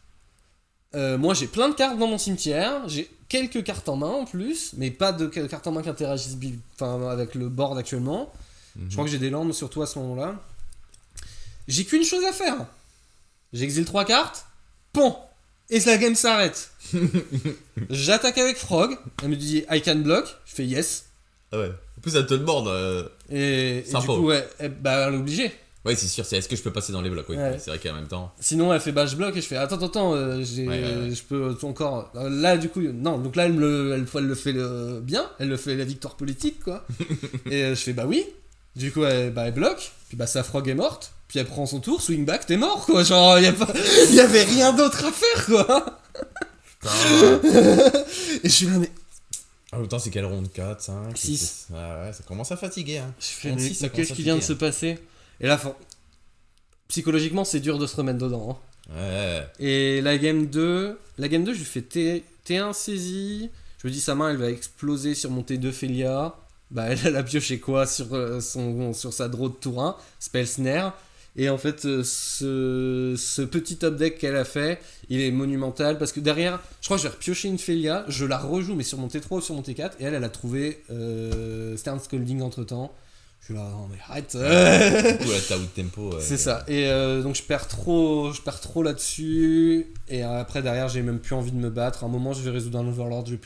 moi j'ai plein de cartes dans mon cimetière, j'ai quelques cartes en main en plus, mais pas de cartes en main qui interagissent avec le board actuellement. Je crois que j'ai des landes surtout à ce moment-là. J'ai qu'une chose à faire. J'exile 3 cartes. Pon. Et la game s'arrête. J'attaque avec Frog. Elle me dit I can block. Je fais yes. Ah ouais. En plus elle te demande. Et du coup elle est obligée. Ouais, c'est sûr, c'est est-ce que je peux passer dans les blocs, oui. Ouais. C'est vrai qu'en même temps. Sinon elle fait je bloque et je fais attends, je peux encore. Là du coup, non, donc là elle le fait bien, elle le fait la victoire politique quoi. Et je fais oui. Du coup, elle bloque, puis sa frog est morte, puis elle prend son tour, swing back, t'es mort quoi. Genre, y avait rien d'autre à faire quoi. Et je suis là, mais. En même temps, c'est quelle ronde 4, 5, 6. Ah ouais, ça commence à fatiguer. Hein. Je fais, mais qu'est-ce qui vient de se passer ? Et là, psychologiquement, c'est dur de se remettre dedans. Hein. Ouais. Et la game 2, je lui fais T1 saisie. Je me dis, sa main, elle va exploser sur mon T2 Felia. Elle a pioché quoi sur sa draw de tour 1, Spell Snare. Et en fait, ce petit top deck qu'elle a fait, il est monumental parce que derrière, je crois que j'ai repioché une Felia, je la rejoue mais sur mon T3 ou sur mon T4, et elle a trouvé Stern Scolding entre temps. Je suis là, non mais arrête. Du coup, là, t'as out tempo. C'est ça. Et donc je perds trop là-dessus. Et après derrière, j'ai même plus envie de me battre. À un moment, je vais résoudre un Overlord, je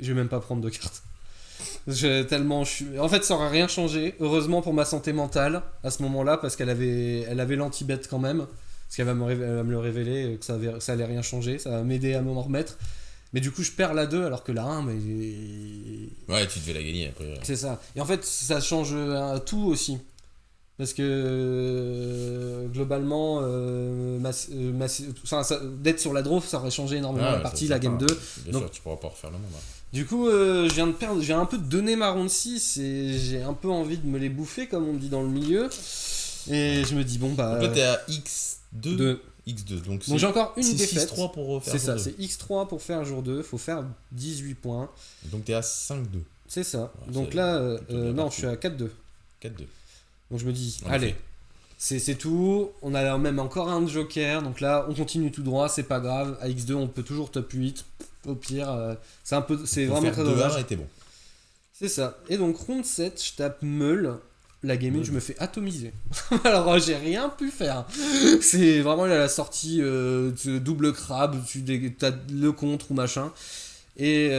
vais même pas prendre de cartes. En fait, ça aurait rien changé. Heureusement pour ma santé mentale à ce moment-là, parce qu'elle avait l'anti-bet quand même. Parce qu'elle va me le révéler, que ça allait rien changer. Ça va m'aider à m'en remettre. Mais du coup, je perds la 2 alors que la 1, mais. Ouais, tu devais la gagner après. C'est ça. Et en fait, ça change tout aussi. Parce que globalement, d'être sur la draw, ça aurait changé énormément la partie, la game 2. Bien sûr, tu pourras pas refaire le monde. Hein. Du coup, je viens de perdre, j'ai un peu donné ma ronde 6 et j'ai un peu envie de me les bouffer, comme on dit dans le milieu. Et je me dis, bon bah. Donc là, t'es à X2. X2. Donc j'ai encore une défaite. C'est 6-3 pour faire c'est jour ça, 2. C'est X3 pour faire jour 2. Faut faire 18 points. Donc t'es à 5-2. C'est ça. Ouais, donc là, non, je suis à 4-2. 4-2. Donc je me dis, allez, c'est tout. On a même encore un joker. Donc là, on continue tout droit, c'est pas grave. À X2, on peut toujours top 8. Au pire, c'est vraiment très dommage. Et t'es bon. C'est ça. Et donc, round 7, je tape Meul. la game 1, je me fais atomiser. Alors, j'ai rien pu faire. C'est vraiment la sortie double crabe, t'as le contre ou machin. Et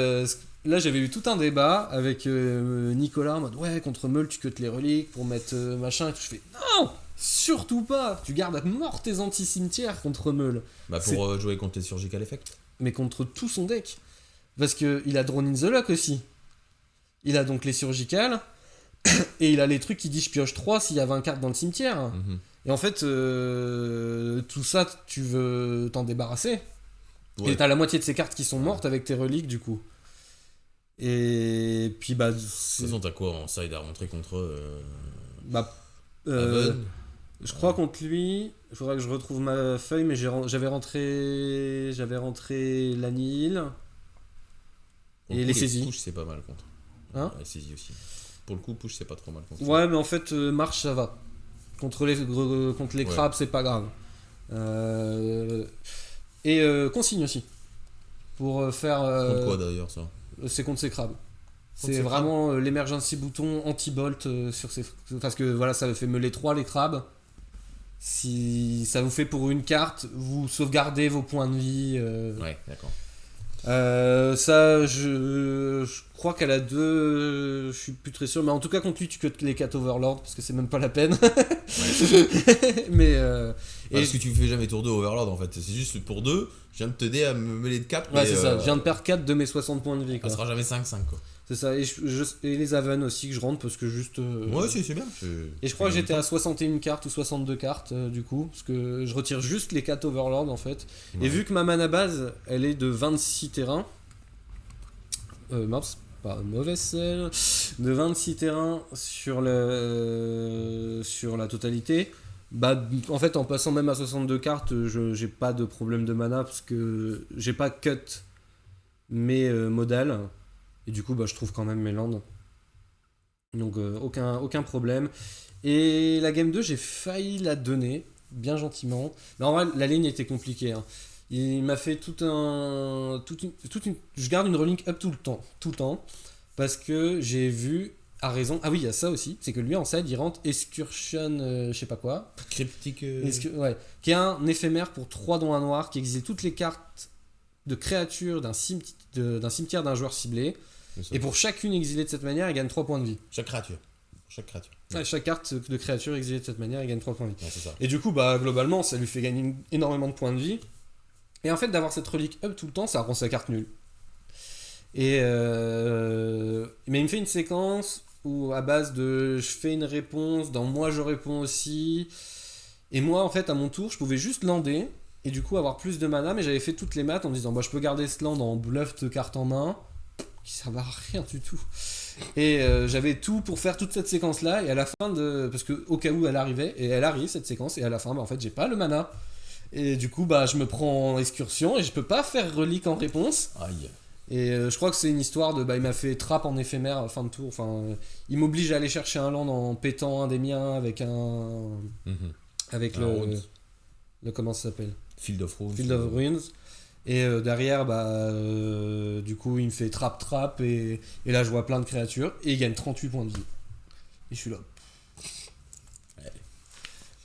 là, j'avais eu tout un débat avec Nicolas en mode ouais, contre Meul, tu cuttes les reliques pour mettre machin. Et tout. Je fais non, surtout pas. Tu gardes à mort tes anti-cimetières contre Meul. Bah, pour jouer contre les Surgical Effect. Mais contre tout son deck. Parce qu'il a Drone in the Lock aussi. Il a donc les Surgical. Et il a les trucs qui disent je pioche 3 s'il y a 20 cartes dans le cimetière. Et en fait, tout ça, tu veux t'en débarrasser. Ouais. Et t'as la moitié de ces cartes qui sont mortes avec tes reliques du coup. Et puis bah. De toute façon, t'as quoi en side à rentrer contre je crois contre lui. Il faudra que je retrouve ma feuille, mais j'avais rentré l'Annihil. Et les saisies. Push, c'est pas mal contre. Hein, les saisies aussi. Pour le coup, push, c'est pas trop mal contre. Ouais, mais en fait, marche, ça va. Contre les crabes, c'est pas grave. Et consigne aussi. Pour faire. Contre quoi d'ailleurs, ça? C'est contre ces crabes. C'est vraiment l'emergency bouton anti-bolt sur ces. Parce que voilà, ça fait meuler 3 les crabes. Si ça vous fait pour une carte, vous sauvegardez vos points de vie. Ouais, d'accord. Ça, je crois qu'elle a 2. Je suis plus très sûr, mais en tout cas, contre lui, tu cuts les 4 Overlord parce que c'est même pas la peine. Ouais. Mais. Parce que tu fais jamais tour 2 Overlord en fait. C'est juste pour 2, je viens de t'aider à me mêler de 4. Ouais, c'est ça. Je viens de perdre 4 de mes 60 points de vie. Quoi. Ça sera jamais 5-5 quoi. C'est ça. Et les Aven aussi que je rentre parce que juste. Ouais, c'est bien. Et je crois que j'étais à 61 cartes ou 62 cartes du coup. Parce que je retire juste les 4 Overlord en fait. Ouais. Et vu que ma mana base, elle est de 26 terrains. Mince. Pas mauvaise celle. De 26 terrains sur la totalité. Bah, en fait, en passant même à 62 cartes, j'ai pas de problème de mana parce que j'ai pas cut mes modales. Et du coup, bah, je trouve quand même mes landes. Donc, aucun problème. Et la game 2, j'ai failli la donner, bien gentiment. Mais en vrai, la ligne était compliquée. Hein. Il m'a fait je garde une rolling up tout le temps, parce que j'ai vu, à raison, ah oui, il y a ça aussi, c'est que lui en side, il rentre Excursion, je sais pas quoi. Cryptique. Ouais, qui est un éphémère pour 3 dons à noir, qui exile toutes les cartes de créatures d'un cimetière d'un joueur ciblé. Et pour chacune exilée de cette manière, il gagne 3 points de vie. Chaque créature. Ouais, chaque carte de créature exilée de cette manière, il gagne 3 points de vie. Ouais, c'est ça. Et du coup, bah, globalement, ça lui fait gagner énormément de points de vie. Et en fait, d'avoir cette relique up tout le temps, ça rend sa carte nulle. Mais il me fait une séquence où, à base de je fais une réponse, dans moi je réponds aussi. Et moi, en fait, à mon tour, je pouvais juste lander et du coup avoir plus de mana, mais j'avais fait toutes les maths en me disant bah, je peux garder ce land en bluff de carte en main, qui servait à rien du tout. Et j'avais tout pour faire toute cette séquence là. Et à la fin parce que au cas où elle arrivait, et elle arrive cette séquence, et à la fin, bah, en fait, j'ai pas le mana. Et du coup, bah, je me prends en excursion et je peux pas faire relique en réponse. Aïe. Et je crois que c'est une histoire de. Bah, il m'a fait trappe en éphémère à fin de tour. Enfin, il m'oblige à aller chercher un land en pétant un des miens avec un. Avec le. Comment ça s'appelle ? Field of Ruins. Et derrière, bah. Du coup, il me fait trappe. Et là, je vois plein de créatures. Et il gagne 38 points de vie. Et je suis là.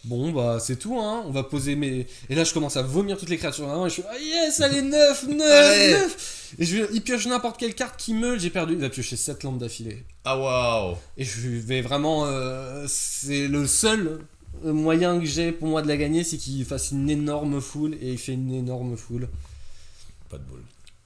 Bon, bah, c'est tout, hein. On va poser mes. Et là, je commence à vomir toutes les créatures et je suis ah yes, allez, 9. Et il pioche n'importe quelle carte qui meule, j'ai perdu. Il va piocher 7 lampes d'affilée. Ah, waouh. Et je vais vraiment. C'est le seul moyen que j'ai pour moi de la gagner, c'est qu'il fasse une énorme foule. Et il fait une énorme foule. Pas de bol.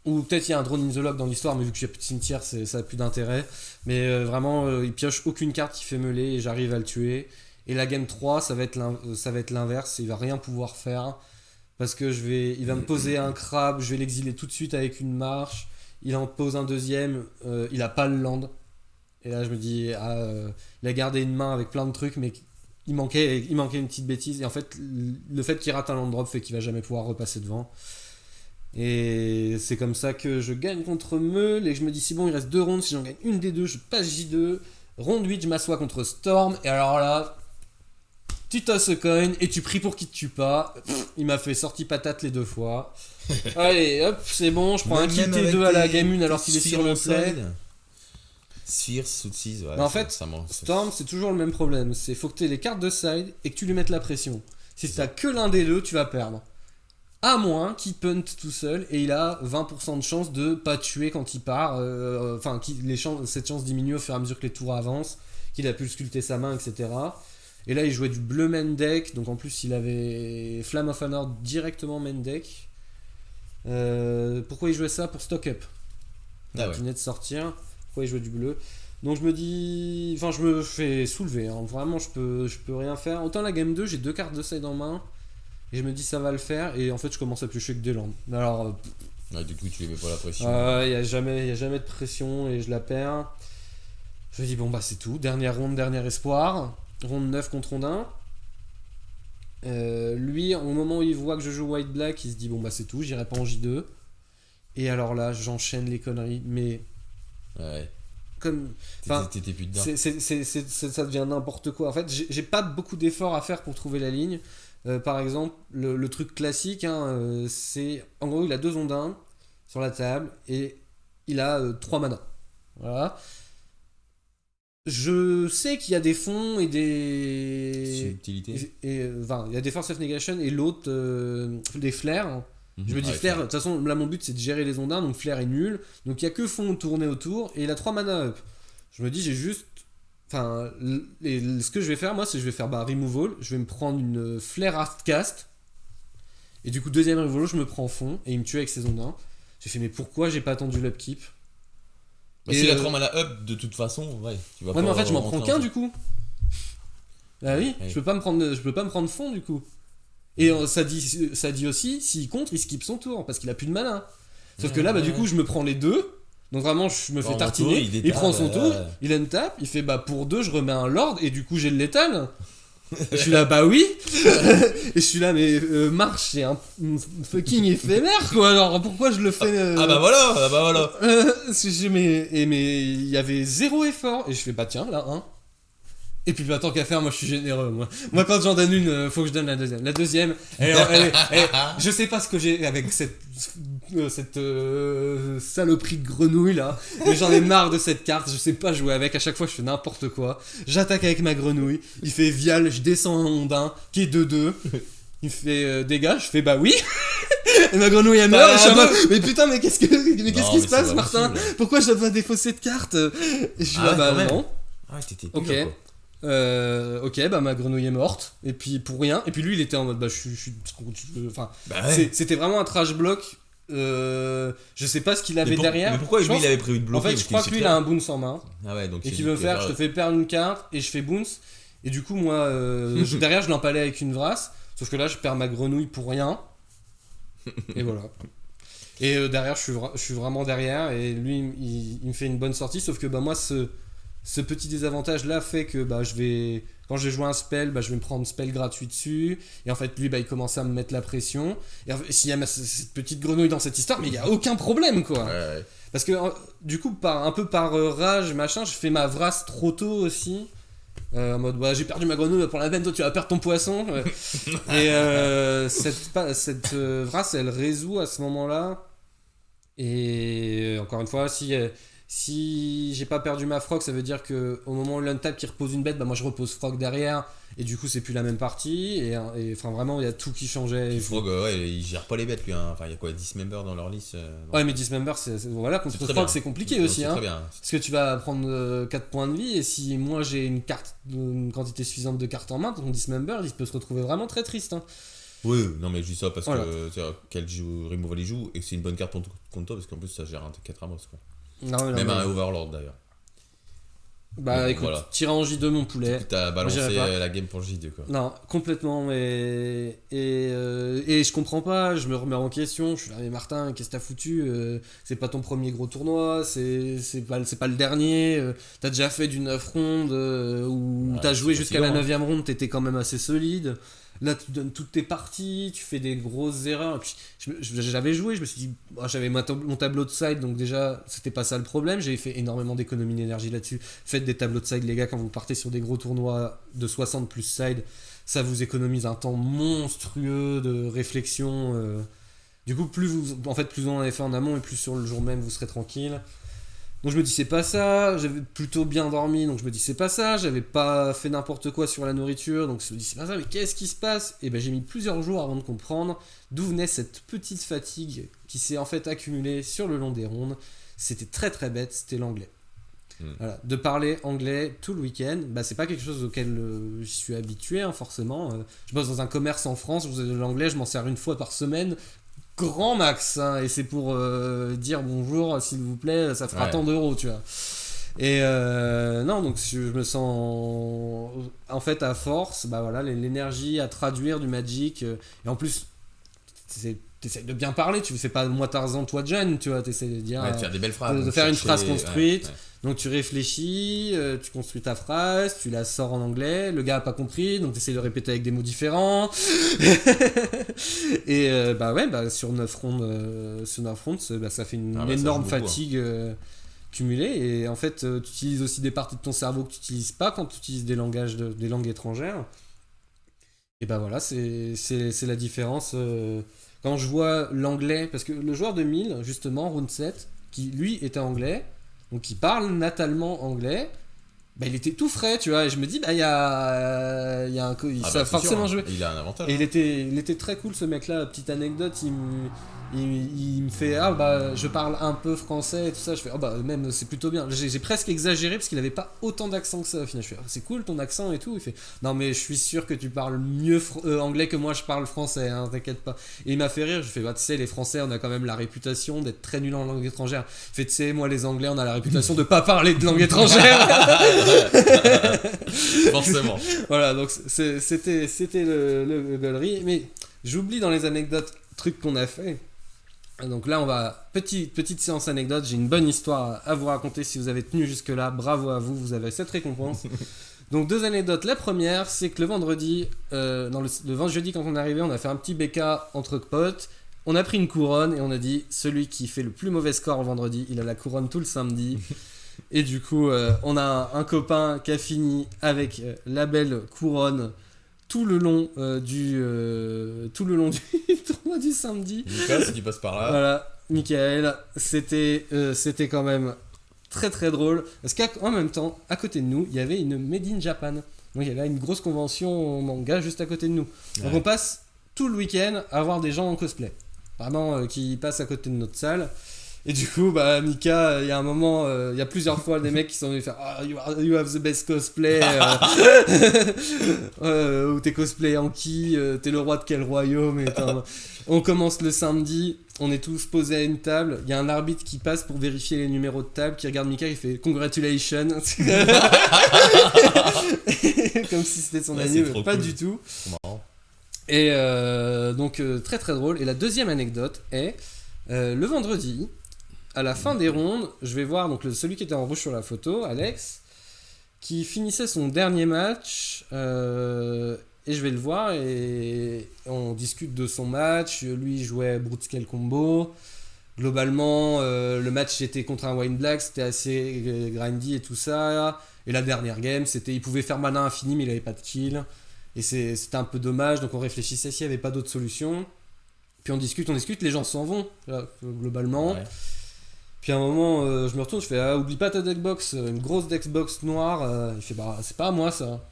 Ou peut-être il y a un drone in the lock dans l'histoire, mais vu que j'ai plus de cimetière, ça n'a plus d'intérêt. Mais vraiment, il pioche aucune carte qui fait meuler et j'arrive à le tuer. Et la game 3, ça va être l'inverse, il va rien pouvoir faire. Parce que il va me poser un crabe, je vais l'exiler tout de suite avec une marche. Il en pose un deuxième, il a pas le land. Et là je me dis, il a gardé une main avec plein de trucs, mais il manquait une petite bêtise. Et en fait, le fait qu'il rate un land drop fait qu'il va jamais pouvoir repasser devant. Et c'est comme ça que je gagne contre Meul. Et je me dis, si bon, il reste 2 rondes, si j'en gagne une des deux, je passe J2. Ronde 8, je m'assois contre Storm. Et alors là... Tu tosses ce coin et tu pries pour qu'il te tue pas. Il m'a fait sortie patate les 2 fois. Allez, hop, c'est bon, je prends un kit T2 à la game 1 alors qu'il est sur le play. Sphere, Sootsies, ouais. Mais en fait, Storm, c'est toujours le même problème. C'est faut que tu aies les cartes de side et que tu lui mettes la pression. Si t'as que l'un des deux, tu vas perdre. À moins qu'il punt tout seul et il a 20% de chance de pas tuer quand il part. Enfin, cette chance diminue au fur et à mesure que les tours avancent, qu'il a pu sculpter sa main, etc. Et là, il jouait du bleu main deck, donc en plus, il avait Flame of Honor directement main deck. Pourquoi il jouait ça? Pour stock up. Qui venait de sortir. Pourquoi il jouait du bleu? Donc je me dis. Enfin, je me fais soulever. Hein. Vraiment, je peux rien faire. Autant la game 2, j'ai 2 cartes de side en main. Et je me dis, ça va le faire. Et en fait, je commence à piocher que des landes. Alors. Du coup, tu les mets pas la pression. Il n'y a jamais de pression et je la perds. Je me dis, bon, bah, c'est tout. Dernière ronde, dernier espoir. Ronde 9 contre ronde 1. Lui, au moment où il voit que je joue white-black, il se dit, bon, bah, c'est tout. J'irai pas en J2. Et alors là, j'enchaîne les conneries. Mais. Ouais. Comme. T'étais plus dedans. Ça devient n'importe quoi. En fait, j'ai pas beaucoup d'efforts à faire pour trouver la ligne. Par exemple, le truc classique, hein, c'est. En gros, il a 2 ondins sur la table et il a 3 mana. Voilà. Je sais qu'il y a des fonds et des. Subtilité. Enfin, il y a des Force of Negation et l'autre, des flares. Je me dis flair, de toute façon, là mon but c'est de gérer les ondins, donc flair est nul. Donc il n'y a que fond tourné autour et il a 3 mana up. Je me dis, j'ai juste. Enfin, ce que je vais faire, moi, c'est que je vais faire removal. Je vais me prendre une flair hardcast. Et du coup, deuxième removal, je me prends fond et il me tue avec ses ondins. J'ai fait, mais pourquoi j'ai pas attendu l'upkeep? S'il a 3 mana up, de toute façon, tu vas pas. Mais en fait, je m'en prends qu'un du coup. Ah oui, je peux pas me prendre fond du coup. Et ça dit aussi, s'il contre, il skip son tour parce qu'il a plus de mana. Sauf que là, du coup, je me prends les deux. Donc vraiment, je me fais tartiner. Il prend son tour, il tape, il fait pour 2, je remets un lord et du coup, j'ai le létal. Je suis là, bah oui. Et je suis là, mais Marche, c'est un fucking éphémère quoi. Alors pourquoi je le fais voilà. Mais il y avait 0 effort. Et je fais, tiens, là, hein. Et puis tant qu'à faire, moi je suis généreux. Moi quand j'en donne une, faut que je donne la deuxième. La deuxième, je sais pas ce que j'ai avec cette saloperie de grenouille là, mais j'en ai marre de cette carte, je sais pas jouer avec, à chaque fois je fais n'importe quoi. J'attaque avec ma grenouille, il fait vial, je descends un ondin qui est 2-2. Il fait dégâts, je fais bah oui. Et ma grenouille elle meurt, mais putain, mais qu'est-ce qui se passe, Martin? Pourquoi je dois pas défausser de carte? Et je suis non. Ah, t'étais ok. Ma grenouille est morte et puis pour rien, et puis lui il était en mode c'était vraiment un trash block. Je sais pas ce qu'il avait derrière. Mais pourquoi lui il avait prévu de bloquer? En fait, je crois que lui il a un bounce en main. Donc et qu'il veut faire, je te fais perdre une carte et je fais bounce. Et du coup, moi, derrière, je l'empalais avec une vrasse. Sauf que là, je perds ma grenouille pour rien. Et voilà. Et derrière, je suis vraiment derrière. Et lui, il me fait une bonne sortie. Sauf que moi, ce petit désavantage là fait que quand je vais jouer un spell, je vais me prendre spell gratuit dessus, et en fait lui il commence à me mettre la pression, et s'il y a cette petite grenouille dans cette histoire, mais il y a aucun problème quoi. Ouais. Parce que du coup un peu par rage machin, je fais ma vrasse trop tôt aussi, en mode j'ai perdu ma grenouille, pour la peine toi tu vas perdre ton poisson. Et cette vrasse elle résout à ce moment là, et encore une fois si j'ai pas perdu ma frog, ça veut dire que au moment où l'untap qui repose une bête, moi je repose frog derrière, et du coup c'est plus la même partie, et enfin vraiment il y a tout qui changeait. Frog il gère pas les bêtes lui, hein. Enfin il y a quoi, 10 members dans leur liste Ouais, mais 10 members voilà, contre frog bien. C'est compliqué aussi, hein. Très bien. Parce que tu vas prendre 4 points de vie, et si moi j'ai une quantité suffisante de cartes en main, ton 10 members il peut se retrouver vraiment très triste, hein. Oui, non mais je dis ça parce que quel removal il joue, et que c'est une bonne carte contre toi, parce qu'en plus ça gère un 4 Amos quoi. Non, même un Overlord d'ailleurs. Écoute, voilà. Tire en J2 mon poulet. T'as balancé la game pour J2 quoi. Non, complètement. Et je comprends pas, je me remets en question. Je suis là, mais Martin, qu'est-ce que t'as foutu? C'est pas ton premier gros tournoi, c'est pas le dernier. T'as déjà fait du 9 rondes où t'as joué jusqu'à la 9ème ronde, t'étais quand même assez solide. Là, tu donnes toutes tes parties, tu fais des grosses erreurs. Et puis, j'avais joué, je me suis dit, j'avais mon tableau de side, donc déjà, c'était pas ça le problème. J'avais fait énormément d'économies d'énergie là-dessus. Faites des tableaux de side, les gars, quand vous partez sur des gros tournois de 60 plus side, ça vous économise un temps monstrueux de réflexion. Du coup, plus vous en avez fait en amont, et plus sur le jour même, vous serez tranquille. Donc je me dis c'est pas ça, j'avais plutôt bien dormi, donc je me dis c'est pas ça, j'avais pas fait n'importe quoi sur la nourriture, donc je me dis c'est pas ça, mais qu'est-ce qui se passe? Et ben j'ai mis plusieurs jours avant de comprendre d'où venait cette petite fatigue qui s'est en fait accumulée sur le long des rondes. C'était très très bête, c'était l'anglais. Voilà. De parler anglais tout le week-end, bah, c'est pas quelque chose auquel je suis habitué hein, forcément. Je bosse dans un commerce en France, l'anglais je m'en sers une fois par semaine. Grand max, hein, et c'est pour dire bonjour s'il vous plaît, ça fera tant d'euros, tu vois. Et non, donc je me sens en fait à force, bah voilà, l'énergie à traduire du Magic, et en plus, t'essayes de bien parler, tu fais pas moi Tarzan, toi Jen, tu vois, t'essayes de dire. De faire des belles phrases. De faire une phrase construite. Donc tu réfléchis, tu construis ta phrase, tu la sors en anglais, le gars a pas compris, donc tu essaies de répéter avec des mots différents. Et sur 9 rondes, ça fait une énorme fatigue cumulée. Et en fait, tu utilises aussi des parties de ton cerveau que tu n'utilises pas quand tu utilises des langues étrangères. Et bah voilà, c'est la différence. Quand je vois l'anglais, parce que le joueur de 1000, justement, round 7, qui lui était anglais, donc qui parle natalement anglais, bah il était tout frais, tu vois, et je me dis, bah il forcément joué. Il a un avantage. Et il était très cool ce mec-là, petite anecdote, il me fait, je parle un peu français et tout ça, je fais, même c'est plutôt bien. J'ai presque exagéré parce qu'il avait pas autant d'accent que ça au final. Je fais, c'est cool ton accent et tout. Il fait, non mais je suis sûr que tu parles mieux anglais que moi je parle français, hein, t'inquiète pas. Et il m'a fait rire, je fais, tu sais, les Français on a quand même la réputation d'être très nuls en langue étrangère. Il fait, tu sais, moi les Anglais on a la réputation de pas parler de langue étrangère. Forcément. Voilà, donc c'était le gaulerie. Mais j'oublie dans les anecdotes, trucs qu'on a fait. Donc là, on va petite séance anecdote. J'ai une bonne histoire à vous raconter si vous avez tenu jusque-là. Bravo à vous, vous avez cette récompense. Donc 2 anecdotes. La première, c'est que le vendredi, le jeudi quand on est arrivé, on a fait un petit BK entre potes. On a pris une couronne et on a dit celui qui fait le plus mauvais score le vendredi, il a la couronne tout le samedi. Et du coup, on a un copain qui a fini avec la belle couronne tout le long du tournoi du samedi. Lucas, si tu passes par là. Voilà, Michael, c'était quand même très très drôle. Parce qu'en même temps, à côté de nous, il y avait une Made in Japan. Donc il y avait une grosse convention manga juste à côté de nous. Donc on passe tout le week-end à voir des gens en cosplay. Vraiment, qui passent à côté de notre salle. Et du coup, Mika, il y a un moment, il y a plusieurs fois des mecs qui sont venus faire you have the best cosplay, ou t'es cosplay Yankee, t'es le roi de quel royaume. On commence le samedi, on est tous posés à une table, il y a un arbitre qui passe pour vérifier les numéros de table, qui regarde Mika, il fait congratulations. Comme si c'était son ami, pas cool. Du tout. C'est marrant. Et donc, très très drôle. Et la deuxième anecdote est, le vendredi, à la fin des rondes, je vais voir donc celui qui était en rouge sur la photo, Alex, qui finissait son dernier match, et je vais le voir et on discute de son match. Lui jouait Brute Scale Combo. Globalement, le match était contre un Wine Black, c'était assez grindy et tout ça. Et la dernière game, il pouvait faire mana infini, mais il n'avait pas de kill. Et c'était un peu dommage, donc on réfléchissait s'il n'y avait pas d'autre solution. Puis on discute, les gens s'en vont, là, globalement. Ouais. Puis à un moment, je me retourne, je fais oublie pas ta deckbox, une grosse deckbox noire. Il fait c'est pas à moi ça.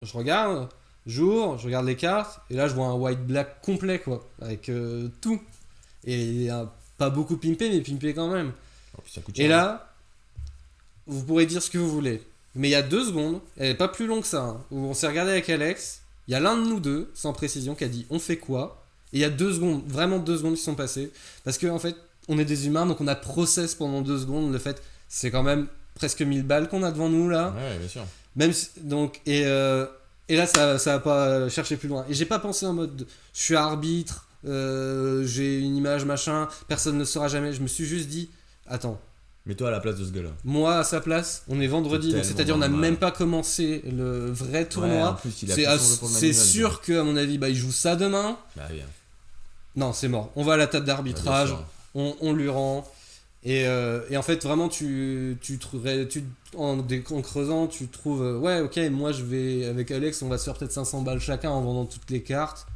Je regarde, je regarde les cartes, et là je vois un white black complet quoi, avec tout. Et pas beaucoup pimpé, mais pimpé quand même. Oh, ça coûte et là, vous pourrez dire ce que vous voulez. Mais il y a 2 secondes, elle est pas plus longue que ça, hein, où on s'est regardé avec Alex. Il y a l'un de nous deux, sans précision, qui a dit on fait quoi. Et il y a 2 secondes, vraiment 2 secondes qui sont passées. Parce qu'en fait, on est des humains, donc on a process pendant 2 secondes. Le fait, c'est quand même presque 1000 balles qu'on a devant nous là. Ouais, bien sûr. Même donc, et là, ça va pas chercher plus loin. Et j'ai pas pensé en mode je suis arbitre, j'ai une image machin, personne ne saura jamais. Je me suis juste dit attends. Mets-toi à la place de ce gars-là. Moi, à sa place, on est vendredi, donc c'est-à-dire on n'a même pas commencé le vrai tournoi. Ouais, en plus, c'est sûr qu'à mon avis, il joue ça demain. Bah bien. Non, c'est mort. On va à la table d'arbitrage, on lui rend. Et en fait, vraiment, en creusant, tu trouves... ouais, ok, moi, je vais... Avec Alex, on va se faire peut-être 500 balles chacun en vendant toutes les cartes.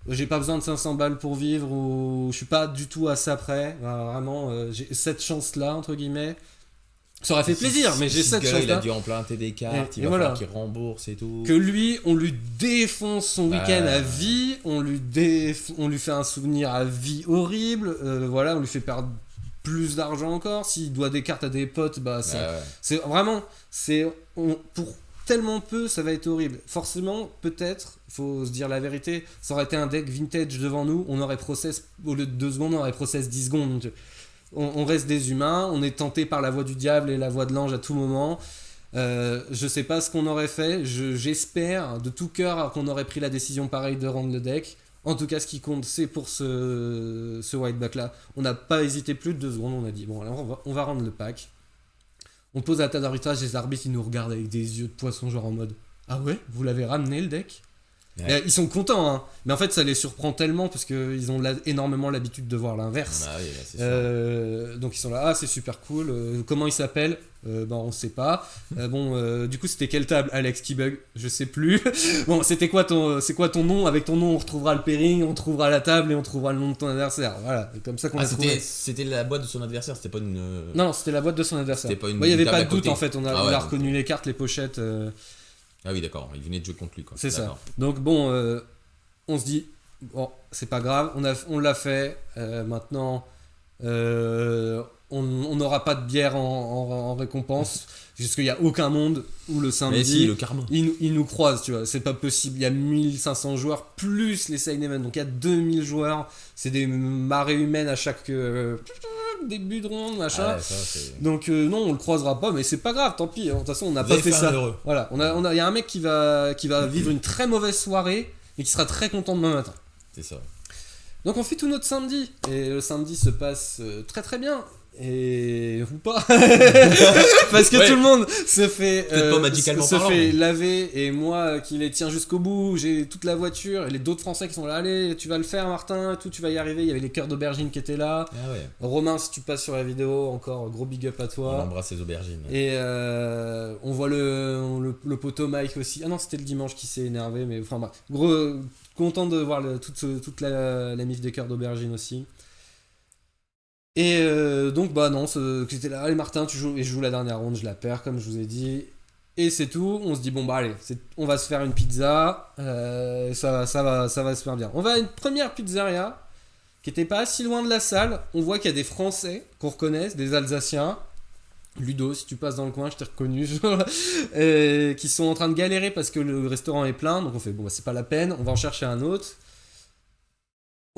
j'ai pas besoin de 500 balles pour vivre, ou je suis pas du tout à ça près. Vraiment, j'ai cette chance-là, entre guillemets. Ça aurait fait plaisir, mais j'ai cette chance-là. Il a dû emprunter des cartes, il va falloir qu'il rembourse et tout. Que lui, on lui défonce son week-end à vie, on lui fait un souvenir à vie horrible, on lui fait perdre plus d'argent encore. S'il doit des cartes à des potes, c'est vraiment, pour tellement peu, ça va être horrible. Forcément, peut-être, faut se dire la vérité, ça aurait été un deck vintage devant nous, on aurait process, au lieu de 2 secondes, on aurait process 10 secondes. Donc, on reste des humains, on est tenté par la voix du diable et la voix de l'ange à tout moment. Je sais pas ce qu'on aurait fait, j'espère de tout cœur qu'on aurait pris la décision pareille de rendre le deck. En tout cas, ce qui compte, c'est pour ce white back là. On n'a pas hésité plus de 2 secondes, on a dit bon, alors on va rendre le pack. On pose la table d'arbitrage, les arbitres ils nous regardent avec des yeux de poisson, genre en mode ah ouais, vous l'avez ramené le deck? Ouais. Ils sont contents, hein. Mais en fait ça les surprend tellement parce qu'ils ont énormément l'habitude de voir l'inverse. Donc ils sont là, ah c'est super cool, comment il s'appelle? On sait pas. Du coup c'était quelle table, Alex qui bug? Je sais plus. Bon, c'est quoi ton nom? Avec ton nom on retrouvera le pairing, on trouvera la table et on trouvera le nom de ton adversaire. Voilà, c'est comme ça qu'on a trouvé. C'était la boîte de son adversaire, c'était pas une... Non, c'était la boîte de son adversaire. Il y avait pas de doute en fait, on a reconnu les cartes, les pochettes. Ah oui, d'accord, il venait de jouer contre lui, quoi. C'est ça. Donc bon, on se dit, bon, c'est pas grave, on l'a fait, maintenant, on n'aura pas de bière en récompense, parce qu'il n'y a aucun monde où le samedi, mais si, le karma. Il nous croise, tu vois, c'est pas possible, il y a 1500 joueurs, plus les side events, donc il y a 2000 joueurs, c'est des marées humaines à chaque... début de ronde, machin. Donc non, on le croisera pas, mais c'est pas grave, tant pis. De toute façon, on n'a pas fait ça. Voilà, il y a un mec qui va vivre une très mauvaise soirée et qui sera très content demain matin. C'est ça. Donc on fait tout notre samedi et le samedi se passe très très bien. Et ou pas parce que tout le monde se fait laver et moi qui les tiens jusqu'au bout, j'ai toute la voiture et les d'autres Français qui sont là, allez tu vas le faire Martin et tout, tu vas y arriver. Il y avait les cœurs d'aubergine qui étaient là. Romain, si tu passes sur la vidéo, encore gros big up à toi, on embrasse les aubergines et on voit le poteau Mike aussi. Ah non, c'était le dimanche qui s'est énervé, mais enfin bref, gros content de voir toute la mif des cœurs d'aubergine aussi. Et donc c'était là, allez Martin tu joues, et je joue la dernière ronde, je la perds comme je vous ai dit, et c'est tout. On se dit bon allez, on va se faire une pizza, ça va se faire bien. On va à une première pizzeria qui était pas si loin de la salle. On voit qu'il y a des Français qu'on reconnaisse, des Alsaciens, Ludo si tu passes dans le coin je t'ai reconnu, qui sont en train de galérer parce que le restaurant est plein, donc on fait c'est pas la peine, on va en chercher un autre.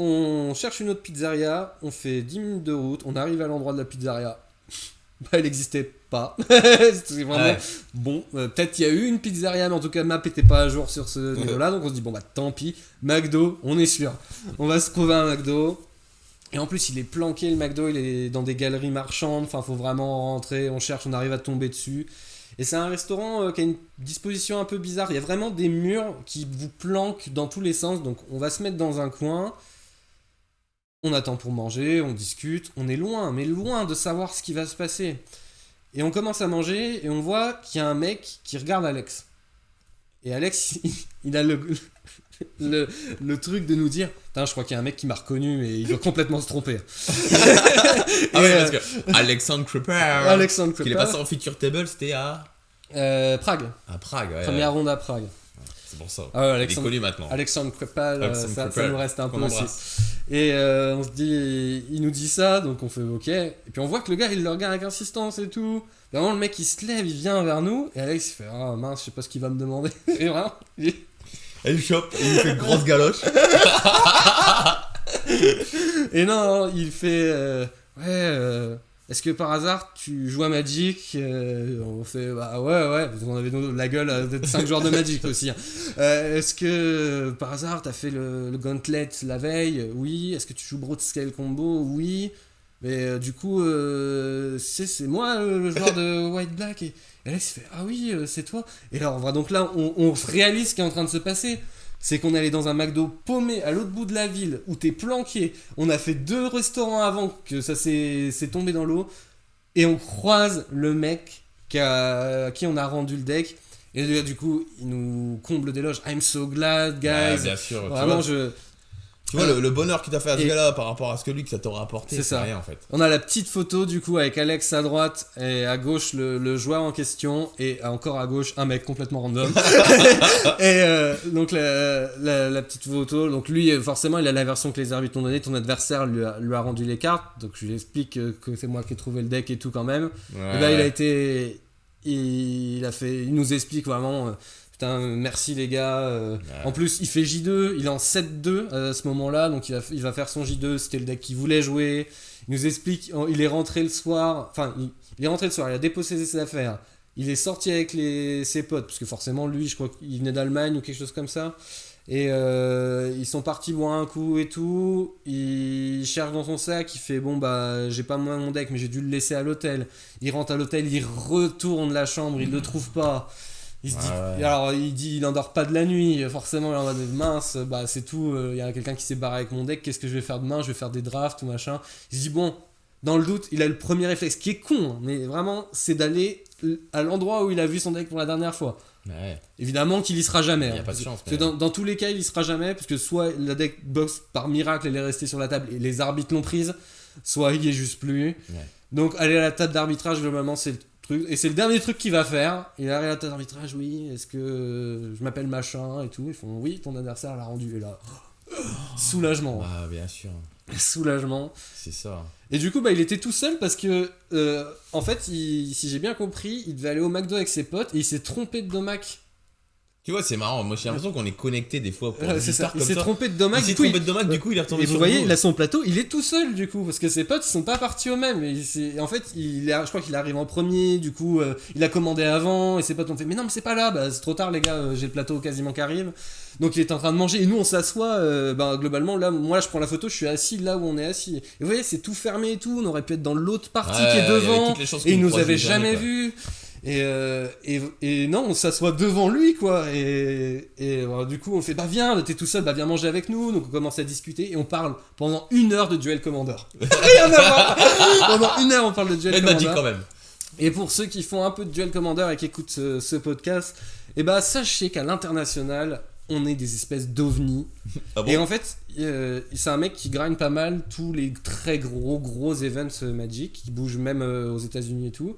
On cherche une autre pizzeria, on fait 10 minutes de route, on arrive à l'endroit de la pizzeria. Elle n'existait pas. C'est vraiment bon. Peut-être il y a eu une pizzeria, mais en tout cas, map n'était pas à jour sur ce niveau-là. Donc on se dit, tant pis, McDo, on est sûr. On va se trouver un McDo. Et en plus, il est planqué, le McDo, il est dans des galeries marchandes. Enfin, faut vraiment rentrer, on cherche, on arrive à tomber dessus. Et c'est un restaurant qui a une disposition un peu bizarre. Il y a vraiment des murs qui vous planquent dans tous les sens. Donc on va se mettre dans un coin. On attend pour manger, on discute, on est loin, mais loin de savoir ce qui va se passer. Et on commence à manger et on voit qu'il y a un mec qui regarde Alex. Et Alex, il a le truc de nous dire « je crois qu'il y a un mec qui m'a reconnu et il doit complètement se tromper. » parce que Alexandre Krupper, qu'il est passé en feature table, c'était à... Prague. À Prague, ouais. Première ronde à Prague. C'est pour ça. Il est connu maintenant. Alexandre Krupper, ça nous reste un peu aussi. Et on se dit, il nous dit ça, donc on fait ok. Et puis on voit que le gars, il le regarde avec insistance et tout. Et vraiment, le mec, il se lève, il vient vers nous. Et Alex, il fait, ah mince, je sais pas ce qu'il va me demander. Et vraiment, il chope, et il fait une grosse galoche. Et non, il fait, est-ce que par hasard tu joues à Magic? On fait ouais, vous en avez la gueule d'être 5 joueurs de Magic aussi. Hein. Est-ce que par hasard t'as fait le Gauntlet la veille? Oui. Est-ce que tu joues Broad Scale Combo? Oui. Mais du coup, c'est moi le joueur de White Black. Et Alex fait ah oui, c'est toi. Et alors donc là, on réalise ce qui est en train de se passer. C'est qu'on allait dans un McDo paumé à l'autre bout de la ville où t'es planqué. On a fait 2 restaurants avant que ça s'est tombé dans l'eau. Et on croise le mec à qui on a rendu le deck. Et du coup, il nous comble d'éloges. I'm so glad, guys. Bien sûr. Vraiment, Tu vois, le bonheur qu'il t'a fait à ce gars-là par rapport à ce que lui que ça t'aura apporté, c'est rien en fait. On a la petite photo du coup avec Alex à droite et à gauche le joueur en question et encore à gauche un mec complètement random. Et donc la petite photo, donc lui forcément il a la version que les arbitres ont donnée, ton adversaire lui a rendu les cartes, donc je lui explique que c'est moi qui ai trouvé le deck et tout quand même. Ouais. Et là il nous explique vraiment... Putain, merci les gars. En plus, il fait J2, il est en 7-2 à ce moment-là, donc il va faire son J2. C'était le deck qu'il voulait jouer. Il nous explique, il est rentré le soir. Enfin, il est rentré le soir, il a déposé ses affaires. Il est sorti avec ses potes, parce que forcément, lui, je crois qu'il venait d'Allemagne ou quelque chose comme ça. Et ils sont partis boire un coup et tout. Il cherche dans son sac, il fait bon, bah, j'ai pas mon deck, mais j'ai dû le laisser à l'hôtel. Il rentre à l'hôtel, il retourne la chambre, il le trouve pas. Il se dit, alors il endort pas de la nuit, forcément il est en mode mince, bah c'est tout, il y a quelqu'un qui s'est barré avec mon deck, qu'est-ce que je vais faire demain, je vais faire des drafts ou machin. Il se dit bon, dans le doute, il a le premier réflexe qui est con, hein, mais vraiment c'est d'aller à l'endroit où il a vu son deck pour la dernière fois. Ouais. Évidemment qu'il y sera jamais. Il n'y a pas de chance. Parce que dans tous les cas, il y sera jamais, parce que soit la deck box par miracle elle est restée sur la table et les arbitres l'ont prise, soit il y est juste plus. Ouais. Donc aller à la table d'arbitrage, globalement c'est le truc, et c'est le dernier truc qu'il va faire. Il arrive à la table d'arbitrage, oui, est-ce que je m'appelle machin et tout. Ils font oui, ton adversaire l'a rendu. Et là, soulagement. Ah bien sûr. Soulagement. C'est ça. Et du coup, bah, il était tout seul parce que, en fait, si j'ai bien compris, il devait aller au McDo avec ses potes et il s'est trompé de domac. Tu vois, c'est marrant. Moi, j'ai l'impression qu'on est connecté des fois pour c'est ça. Il s'est trompé de domac. Il s'est trompé de domac, du coup, il est retombé sur vous voyez, il a son plateau, il est tout seul, du coup, parce que ses potes, ils sont pas partis au même. En fait, je crois qu'il arrive en premier, du coup, il a commandé avant, et ses potes ont fait, mais non, mais c'est pas là, bah, c'est trop tard, les gars, j'ai le plateau quasiment qui arrive. Donc, il est en train de manger, et nous, on s'assoit, globalement, là, moi, je prends la photo, je suis assis là où on est assis. Et vous voyez, c'est tout fermé et tout, on aurait pu être dans l'autre partie qui est devant, et il nous avait jamais vus. Et non, on s'assoit devant lui, quoi. Et du coup, on fait, bah viens, t'es tout seul, bah viens manger avec nous. Donc on commence à discuter et on parle pendant 1 heure de Duel Commander. Rien à voir. Pendant 1 heure, on parle de Duel Commander. Elle m'a dit quand même. Et pour ceux qui font un peu de Duel Commander et qui écoutent ce podcast, et bah sachez qu'à l'international, on est des espèces d'ovnis. Ah bon. Et en fait, c'est un mec qui grind pas mal tous les très gros events Magic, qui bougent même aux États-Unis et tout.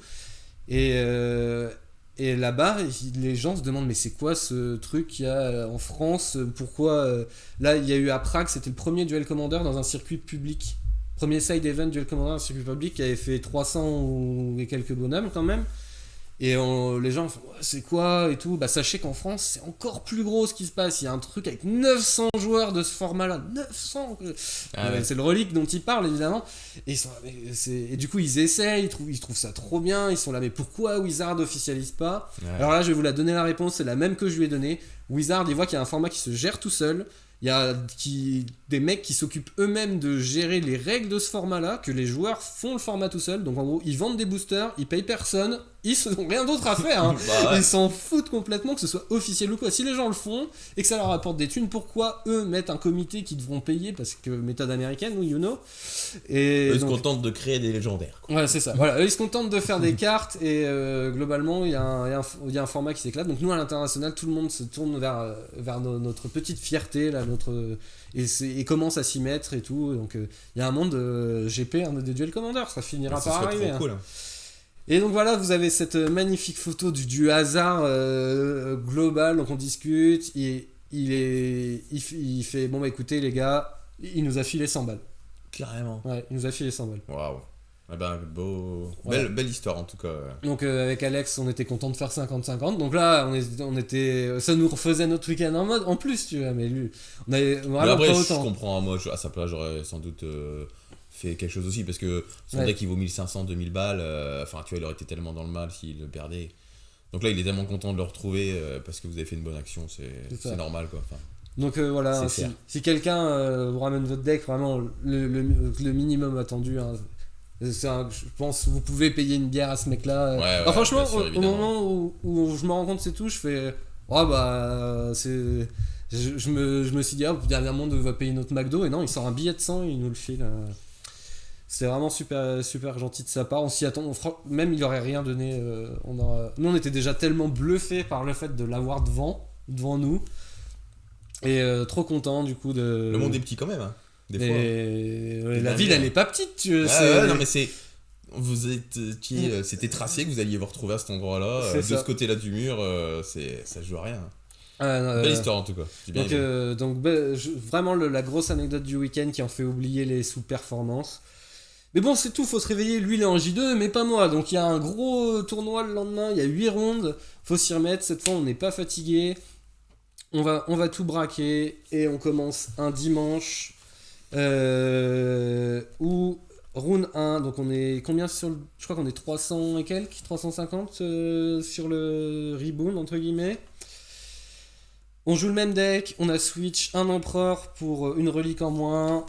Et là-bas, les gens se demandent mais c'est quoi ce truc qu'il y a en France, pourquoi là il y a eu à Prague, c'était le premier Duel Commander dans un circuit public, premier side event Duel Commander dans un circuit public qui avait fait 300 et quelques bonhommes quand même. Et les gens font c'est quoi et tout. Bah sachez qu'en France c'est encore plus gros ce qui se passe. Il y a un truc avec 900 joueurs de ce format-là. 900 ouais. C'est le relique dont ils parlent évidemment. Et, et du coup ils essayent, ils trouvent ça trop bien. Ils sont là mais pourquoi Wizard officialise pas? Ouais. Alors là je vais vous la donner la réponse. C'est la même que je lui ai donnée. Wizard il voit qu'il y a un format qui se gère tout seul. Il y a des mecs qui s'occupent eux-mêmes de gérer les règles de ce format-là, que les joueurs font le format tout seul. Donc en gros, ils vendent des boosters, ils payent personne, ils n'ont rien d'autre à faire. Hein. Bah ouais. Ils s'en foutent complètement que ce soit officiel ou quoi. Si les gens le font et que ça leur apporte des thunes, pourquoi eux mettent un comité qu'ils devront payer parce que méthode américaine, ou you know. Et eux, ils se contentent de créer des légendaires. Quoi. Ouais, c'est ça. Voilà, eux, ils se contentent de faire des cartes et globalement, il y a un format qui s'éclate. Donc nous, à l'international, tout le monde se tourne vers notre petite fierté, là, et commence à s'y mettre et tout. Donc il y a un monde GP, de Duel Commander, ça finira par arriver. Trop cool, hein. Et donc voilà, vous avez cette magnifique photo du hasard global. Donc on discute, il fait bon bah écoutez les gars, il nous a filé 100 balles. Carrément. Ouais, il nous a filé 100 balles. Waouh. Eh ben, belle histoire en tout cas. Donc avec Alex, on était content de faire 50-50. Donc là, on était, ça nous refaisait notre week-end en mode. En plus, tu vois, mais lui, on avait vraiment après, pas autant. Je comprends. Moi, à sa place, j'aurais sans doute fait quelque chose aussi parce que son deck il vaut 1500-2000 balles. Enfin, tu vois, il aurait été tellement dans le mal s'il le perdait. Donc là, il est tellement content de le retrouver parce que vous avez fait une bonne action. C'est normal quoi. Enfin, donc voilà, si quelqu'un vous ramène votre deck, vraiment le minimum attendu. Hein, je pense que vous pouvez payer une bière à ce mec-là. Ouais, alors, franchement, sûr, au moment où je me rends compte c'est tout, je fais je me suis dit dernièrement on va payer notre McDo et non, il sort un billet de 100 et il nous le file. C'était vraiment super super gentil de sa part. On s'y attend, même il aurait rien donné. Nous on était déjà tellement bluffés par le fait de l'avoir devant nous. Et trop content du coup de... Le monde est petit quand même, hein, des fois. La ville, elle est pas petite. Non, mais c'est... C'était tracé que vous alliez vous retrouver à cet endroit-là. De ce côté-là du mur, ça joue à rien. Belle histoire en tout cas. Vraiment la grosse anecdote du week-end qui en fait oublier les sous-performances. Mais bon, c'est tout, faut se réveiller. Lui, il est en J2, mais pas moi. Donc il y a un gros tournoi le lendemain, il y a 8 rondes. Faut s'y remettre. Cette fois, on n'est pas fatigué. On va tout braquer et on commence un dimanche où round 1, donc on est combien je crois qu'on est 300 et quelques, 350 sur le rebound entre guillemets. On joue le même deck, on a switch un empereur pour une relique en moins.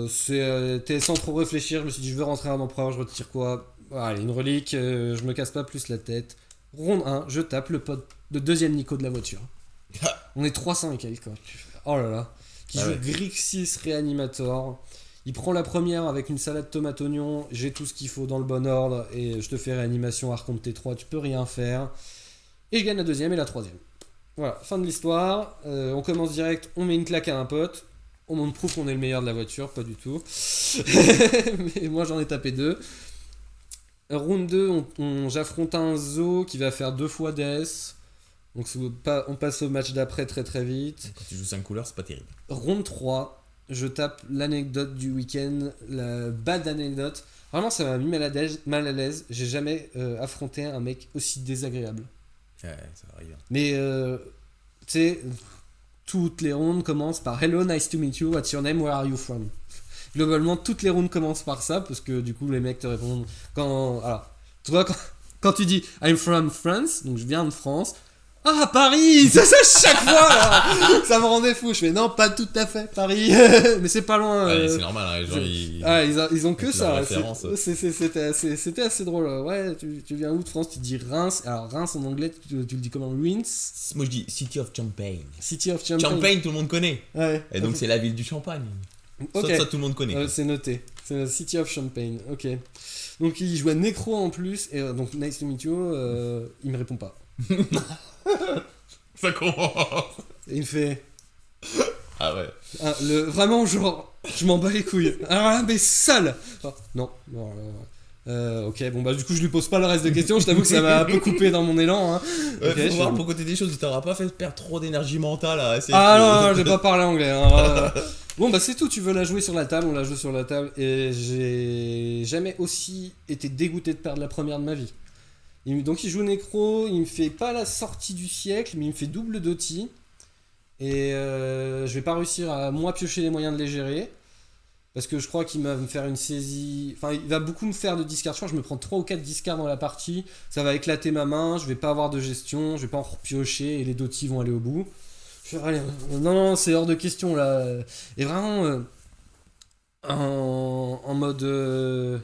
C'était sans trop réfléchir, je me suis dit je veux rentrer un empereur, je retire quoi. Allez, une relique, je me casse pas plus la tête. Round 1, je tape le pote de deuxième Nico de la voiture. On est 300 et quelques quoi. Oh là là. Qui joue Grixis Reanimator. Il prend la première avec une salade tomate oignon. J'ai tout ce qu'il faut dans le bon ordre. Et je te fais réanimation Archonte T3. Tu peux rien faire. Et je gagne la deuxième et la troisième. Voilà, fin de l'histoire. On commence direct. On met une claque à un pote. On montre prouve qu'on est le meilleur de la voiture. Pas du tout. Mais moi j'en ai tapé 2. Round 2, j'affronte un Zo qui va faire 2 fois DS. Donc on passe au match d'après très très vite. Quand tu joues 5 couleurs, c'est pas terrible. Round 3, je tape l'anecdote du week-end, la bad anecdote. Vraiment, ça m'a mis mal à l'aise. J'ai jamais affronté un mec aussi désagréable. Ouais, ça arrive. Mais, tu sais, toutes les rounds commencent par Hello, nice to meet you, what's your name, where are you from? Globalement, toutes les rounds commencent par ça, parce que du coup, les mecs te répondent Alors, tu vois, quand tu dis I'm from France, donc je viens de France. Ah, Paris! Ça chaque fois là. Ça me rendait fou. Je fais non, pas tout à fait Paris. Mais c'est pas loin. Ouais, c'est normal, hein, les gens ils ont que ça. C'était assez drôle. Ouais, tu viens où de France? Tu dis Reims. Alors, Reims en anglais, tu le dis comment? Reims? Moi je dis City of Champagne. City of Champagne. Champagne, tout le monde connaît. Ouais. Et donc, c'est la ville du champagne. Okay. Ça, tout le monde connaît. C'est noté. C'est la City of Champagne. Ok. Donc, il jouait Necro en plus. Et donc, nice to meet you. Il me répond pas. Ça commence. Et il me fait. Ah ouais. Vraiment, genre, je m'en bats les couilles. Ah, mais sale. Non. Ok, bon, bah, du coup, je lui pose pas le reste de questions. Je t'avoue que ça m'a un peu coupé dans mon élan. Hein. Ouais, okay, faut voir pour côté des choses. Tu t'auras pas fait perdre trop d'énergie mentale à essayer. Non, j'ai pas parlé anglais. Hein. Bon, bah, c'est tout. Tu veux la jouer sur la table? On la joue sur la table. Et j'ai jamais aussi été dégoûté de perdre la première de ma vie. Donc il joue Necro, il me fait pas la sortie du siècle, mais il me fait double Doti. Et je vais pas réussir à moi piocher les moyens de les gérer. Parce que je crois qu'il va me faire une saisie. Enfin, il va beaucoup me faire de discard. Je crois que je me prends 3 ou 4 discards dans la partie. Ça va éclater ma main, je vais pas avoir de gestion, je vais pas en repiocher et les Doti vont aller au bout. Je vais allez, non, c'est hors de question là. Et vraiment, en mode.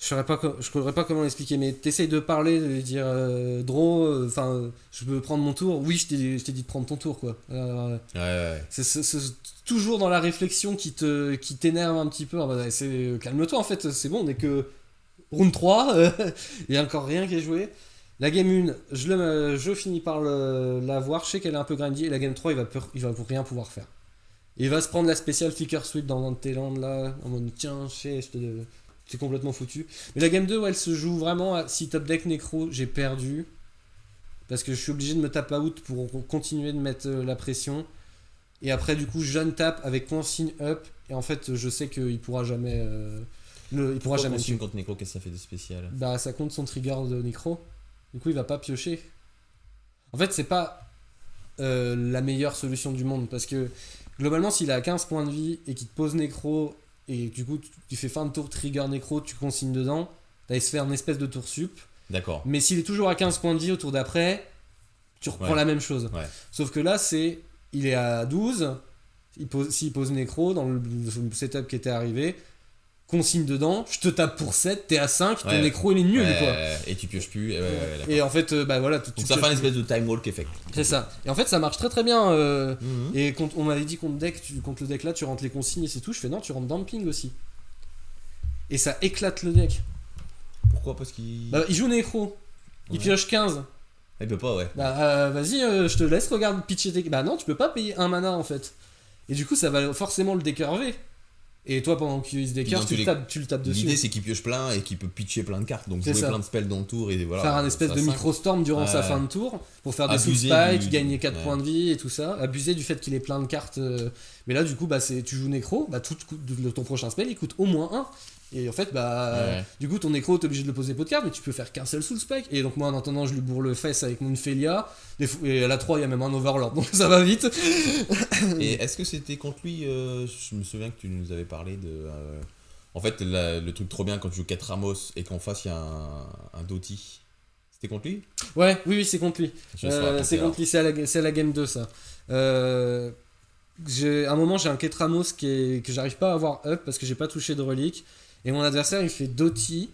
Je ne saurais pas comment l'expliquer, mais t'essayes de parler, de dire Draw, je peux prendre mon tour. Oui, je t'ai dit de prendre ton tour, quoi. Ouais. C'est toujours dans la réflexion qui t'énerve un petit peu. Calme-toi, en fait, c'est bon, on n'est que round 3, il n'y a encore rien qui est joué. La game 1, je finis par l'avoir, je sais qu'elle est un peu grindy, et la game 3, il va rien pouvoir faire. Il va se prendre la spéciale Flicker Sweep dans un de tes landes, là, en mode tiens, c'est complètement foutu. Mais la game 2, elle se joue vraiment si top deck Necro, j'ai perdu. Parce que je suis obligé de me tap out pour continuer de mettre la pression. Et après, du coup, je tape avec consigne up. Et en fait, je sais qu'il pourra jamais. Il pourra jamais. Consigne contre Necro, qu'est-ce que ça fait de spécial? Bah, ça compte son trigger de Necro. Du coup, il va pas piocher. En fait, c'est pas la meilleure solution du monde. Parce que globalement, s'il a 15 points de vie et qu'il te pose Necro. Et du coup, tu fais fin de tour, trigger Necro, tu consignes dedans, t'allais se faire une espèce de tour sup. D'accord. Mais s'il est toujours à 15 points de vie au tour d'après, tu reprends la même chose. Ouais. Sauf que là, il est à 12, s'il pose Necro dans le setup qui était arrivé, consigne dedans, je te tape pour 7, t'es à 5, ton Necro il est nul quoi. Et tu pioches plus. Et en fait, bah voilà. Donc ça fait une espèce de time walk effect. C'est ça. Et en fait, ça marche très très bien. Et on m'avait dit contre le deck là, tu rentres les consignes et c'est tout. Je fais non, tu rentres Damping aussi. Et ça éclate le deck. Pourquoi? Parce qu'il. Il joue Necro. Il pioche 15. Il peut pas, ouais. Bah vas-y, je te laisse regarder pitcher tes... Bah non, tu peux pas payer un mana en fait. Et du coup, ça va forcément le décurver. Et toi, pendant qu'il se décurve, tu le tapes dessus. L'idée, c'est qu'il pioche plein et qu'il peut pitcher plein de cartes. Donc C'est jouer ça. plein de spells dans le tour et voilà. Faire un espèce de micro-storm durant sa fin de tour pour faire des soul Abuser spikes, gagner 4 points de vie et tout ça. Abuser du fait qu'il ait plein de cartes. Mais là, du coup, bah, tu joues Nécro, bah, ton prochain spell il coûte au moins 1. Et en fait, du coup, ton Nécro, t'es obligé de le poser pot de cartes, mais tu peux faire qu'un seul soul spike. Et donc, moi, en attendant, je lui bourre le fesse avec mon Félia. Et à la 3, il y a même un Overlord, donc ça va vite. Et est-ce que c'était contre lui je me souviens que tu nous avais parlé de. En fait, le truc trop bien quand tu joues 4 Ramos et qu'en face il y a un Doty. C'était contre lui ? Oui, c'est contre lui. C'est contre lui, c'est à la game 2, ça. À un moment, j'ai un Ketramos que j'arrive pas à avoir up parce que j'ai pas touché de relique. Et mon adversaire, il fait Doty.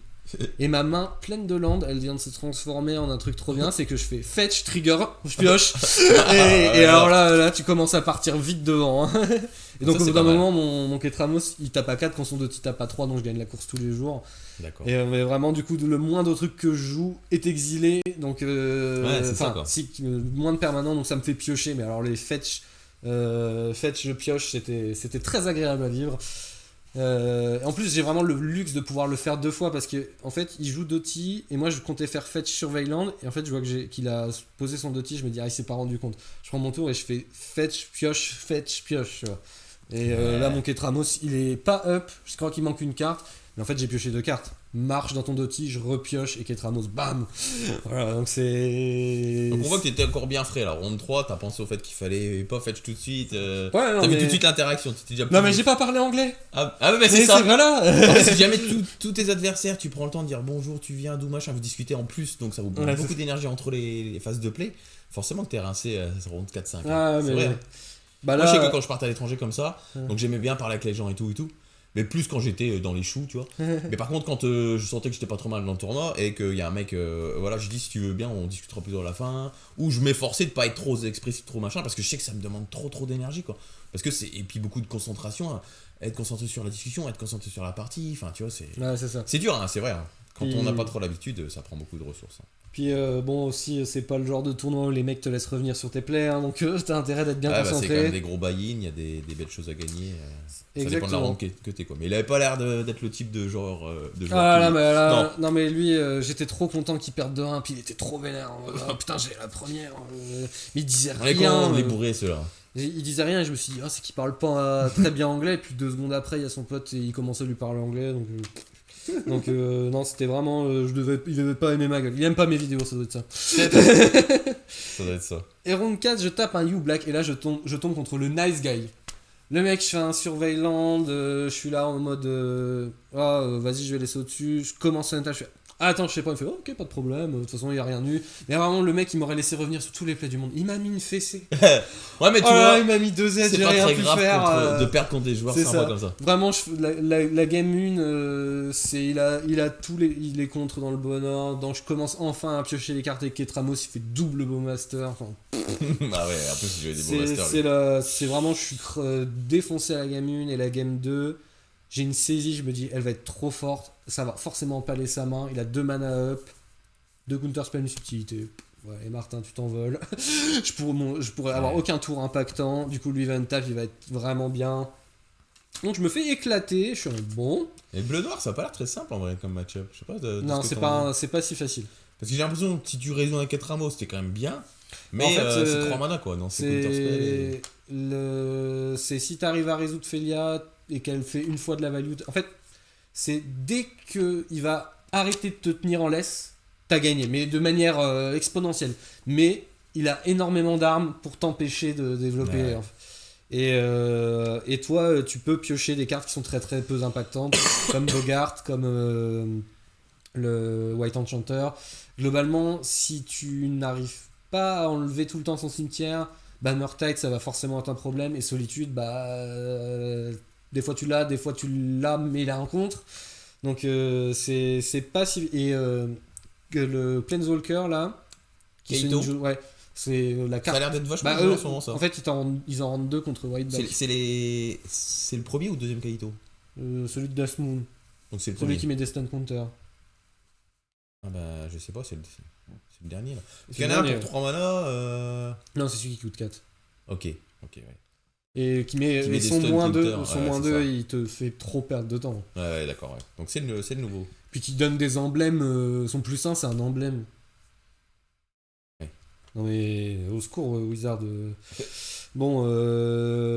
Et ma main pleine de land, elle vient de se transformer en un truc trop bien, c'est que je fais fetch, trigger, je pioche. et alors là, tu commences à partir vite devant. Hein. Et donc, au bout d'un moment, mon Ketramos, il tape à 4 quand son Doty tape à 3, donc je gagne la course tous les jours. D'accord. Et mais vraiment, du coup, le moindre truc que je joue est exilé. Donc, moins de permanent, donc ça me fait piocher. Mais alors, les fetch, je pioche, c'était très agréable à vivre. En plus, j'ai vraiment le luxe de pouvoir le faire 2 fois parce que en fait, il joue Doty et moi je comptais faire Fetch Surveillant et en fait, je vois qu'il a posé son Doty, je me dis il s'est pas rendu compte. Je prends mon tour et je fais Fetch pioche, tu vois. Et là, mon Ketramos, il est pas up, je crois qu'il manque une carte, mais en fait, j'ai pioché 2 cartes. Marche dans ton Doty, je repioche et Ketramos, bam. Voilà, donc c'est. Donc on voit que t'étais encore bien frais là. Ronde 3, t'as pensé au fait qu'il fallait pas fetch tout de suite. T'as vu tout de suite l'interaction. Déjà non, mais j'ai pas parlé anglais. Ah mais c'est ça. Voilà. Si jamais tous tes adversaires, tu prends le temps de dire bonjour, tu viens, d'où machin, vous discutez en plus, donc ça vous prend beaucoup d'énergie entre les phases de play. Forcément que t'es rincé à ronde 4-5. Ah, c'est mais vrai. Bah, moi, je sais que quand je partais à l'étranger comme ça, donc j'aimais bien parler avec les gens et tout. Mais plus quand j'étais dans les choux, tu vois. Mais par contre, quand je sentais que j'étais pas trop mal dans le tournoi et qu'il y a un mec, voilà, je dis si tu veux bien, on discutera plus à la fin. Ou je m'efforçais de pas être trop expressif, trop machin, parce que je sais que ça me demande trop d'énergie, quoi. Parce que et puis beaucoup de concentration, hein. Être concentré sur la discussion, être concentré sur la partie, enfin, tu vois, c'est ça. C'est dur, hein, c'est vrai. Hein. Quand on n'a pas trop l'habitude, ça prend beaucoup de ressources. Hein. Puis bon aussi c'est pas le genre de tournoi où les mecs te laissent revenir sur tes plays, hein, donc t'as intérêt d'être bien concentré. C'est quand même des gros buy-in, il y a des belles choses à gagner. Ça dépend de la ronde que t'es, quoi. Mais il avait pas l'air d'être le type de genre de joueur. Ah là, non mais lui j'étais trop content qu'il perde 2-1, puis il était trop vénère. Oh, putain j'ai la première. Mais il disait rien. On les bourrés ceux-là. Il disait rien et je me suis dit c'est qu'il parle pas très bien anglais, et puis 2 secondes après il y a son pote et il commençait à lui parler anglais, donc non, c'était vraiment il devait pas aimer ma gueule, il aime pas mes vidéos, ça doit être ça. Ça doit être ça. Et round 4, je tape un U-Black et là je tombe contre le nice guy. Le mec, je fais un surveillant, je suis là en mode vas-y, je vais laisser au-dessus, je commence un étage, je fais attends, je sais pas, il me fait ok, pas de problème, de toute façon il y a rien eu. Mais vraiment, le mec il m'aurait laissé revenir sur tous les plays du monde, il m'a mis une fessée. Ouais, mais tu vois, il m'a mis 2 Z, j'ai rien pu faire. De perdre contre des joueurs sympas comme ça. Vraiment, la game 1, il a tous il est contre dans le bon ordre. Donc je commence enfin à piocher les cartes avec Ketramos, il fait double Bowmaster. Enfin, ah ouais, en plus il jouait des Bowmasters. C'est vraiment, je suis défoncé à la game 1 et la game 2. J'ai une saisie, je me dis, elle va être trop forte, ça va forcément empaler sa main. Il a 2 mana up, 2 counterspell, une subtilité. Ouais, et Martin, tu t'envoles. je pourrais avoir aucun tour impactant. Du coup, lui, Ventap, il va être vraiment bien. Donc, je me fais éclater. Je suis bon. Et bleu-noir, ça a pas l'air très simple en vrai comme match-up. Je sais pas. Non, c'est pas si facile. Parce que j'ai l'impression que si tu raisonnes avec 4 Ramos, c'était quand même bien. Mais en fait, c'est 3 mana quoi. Non, c'est counterspell. C'est si t'arrives à résoudre Félia et qu'elle fait une fois de la value. En fait, c'est dès qu'il va arrêter de te tenir en laisse, t'as gagné, mais de manière exponentielle. Mais il a énormément d'armes pour t'empêcher de développer. Et toi, tu peux piocher des cartes qui sont très très peu impactantes, comme Bogart, comme le White Enchanter. Globalement, si tu n'arrives pas à enlever tout le temps son cimetière, Banner Tide, ça va forcément être un problème. Et Solitude, des fois tu l'as, des fois tu l'as, mais il a un contre. Donc c'est pas si... Et que le Planeswalker là, c'est la carte. Ça a l'air d'être vachement dur en ce moment, ça. En fait, ils en rendent 2 contre Whiteback. C'est le premier ou deuxième Kaito celui de Death Moon. Donc c'est le celui qui met des stun counter. Ah bah, je sais pas, c'est le dernier là. Parce C'est qu'il y en le a un dernier, pour 3 mana. Non, c'est celui qui coûte 4. Ok, ouais. Et qui met, Qui met et des son stun moins 2, counter, son ouais, moins c'est 2 ça. il te fait trop perdre de temps. Ouais, d'accord, ouais. Donc c'est le nouveau. Puis qui donne des emblèmes, son plus 1 c'est un emblème. Ouais. Non mais au secours Wizard. Bon,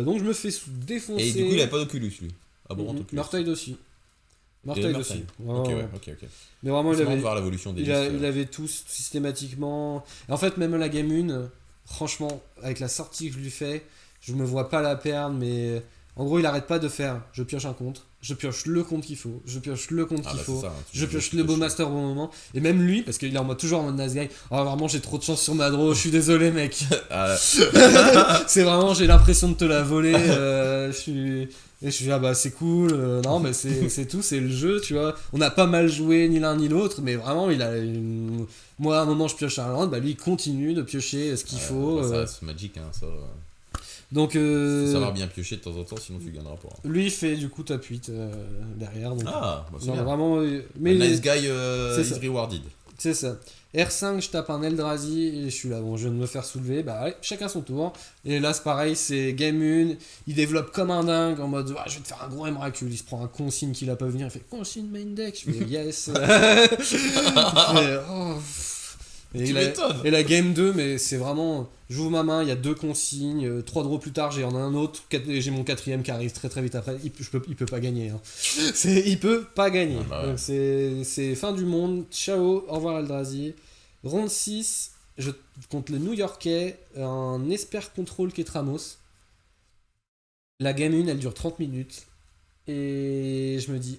donc je me fais défoncer. Et du coup, il a pas d'Oculus lui. Ah bon, Mhm. Oculus. Murtide aussi. Murtide aussi. Ok, Ouais, ouais, ouais. ok. Mais vraiment C'est il marrant de avait, voir l'évolution des il, listes. il avait tous systématiquement. Et en fait même la Game 1, franchement, avec la sortie que je lui fais, je me vois pas la perdre, mais en gros il arrête pas de faire. Je pioche un contre, je pioche le contre qu'il faut, je pioche le contre Ah qu'il bah faut. c'est ça. Hein, Je pioche le beau master au bon moment. Et même lui, parce qu'il est en mode, toujours en mode nice guy. Oh, vraiment, j'ai trop de chance sur ma draw. Je suis désolé, mec. Ah, C'est vraiment, j'ai l'impression de te la voler. Et je suis, ah bah c'est cool. Non, mais c'est tout, c'est le jeu, tu vois. On a pas mal joué, ni l'un ni l'autre. Mais vraiment, moi, à un moment, je pioche un land. Bah lui, il continue de piocher ce qu'il faut. bah, ça reste magique, hein, ça. Donc, Faut savoir bien piocher de temps en temps, sinon tu gagneras pas. lui, il fait du coup top 8 derrière. Donc, Ah, bah c'est non, bien. vraiment. Mais A il est- nice guy c'est is ça. rewarded. C'est ça. R5, je tape un Eldrazi et je suis là. Bon, je viens de me faire soulever. Bah, allez, chacun son tour. Et là, c'est pareil, c'est Game 1. Il développe comme un dingue en mode je vais te faire un gros Emrakul. Il se prend un consigne qu'il a pas venir. Il fait consigne main deck. Je fais yes. Il fait, oh. Tu m'étonnes. Et la Game 2, mais c'est vraiment. J'ouvre ma main, il y a 2 consignes. 3 draws plus tard, j'ai en un autre. Et j'ai mon 4ème qui arrive très très vite après. Il peut pas gagner. Hein. Il peut pas gagner. Ah bah ouais. Donc c'est fin du monde. Ciao, au revoir Eldrazi. Round 6, je contre le New Yorkais, un Esper Control Ketramos. La game 1, elle dure 30 minutes. Et je me dis,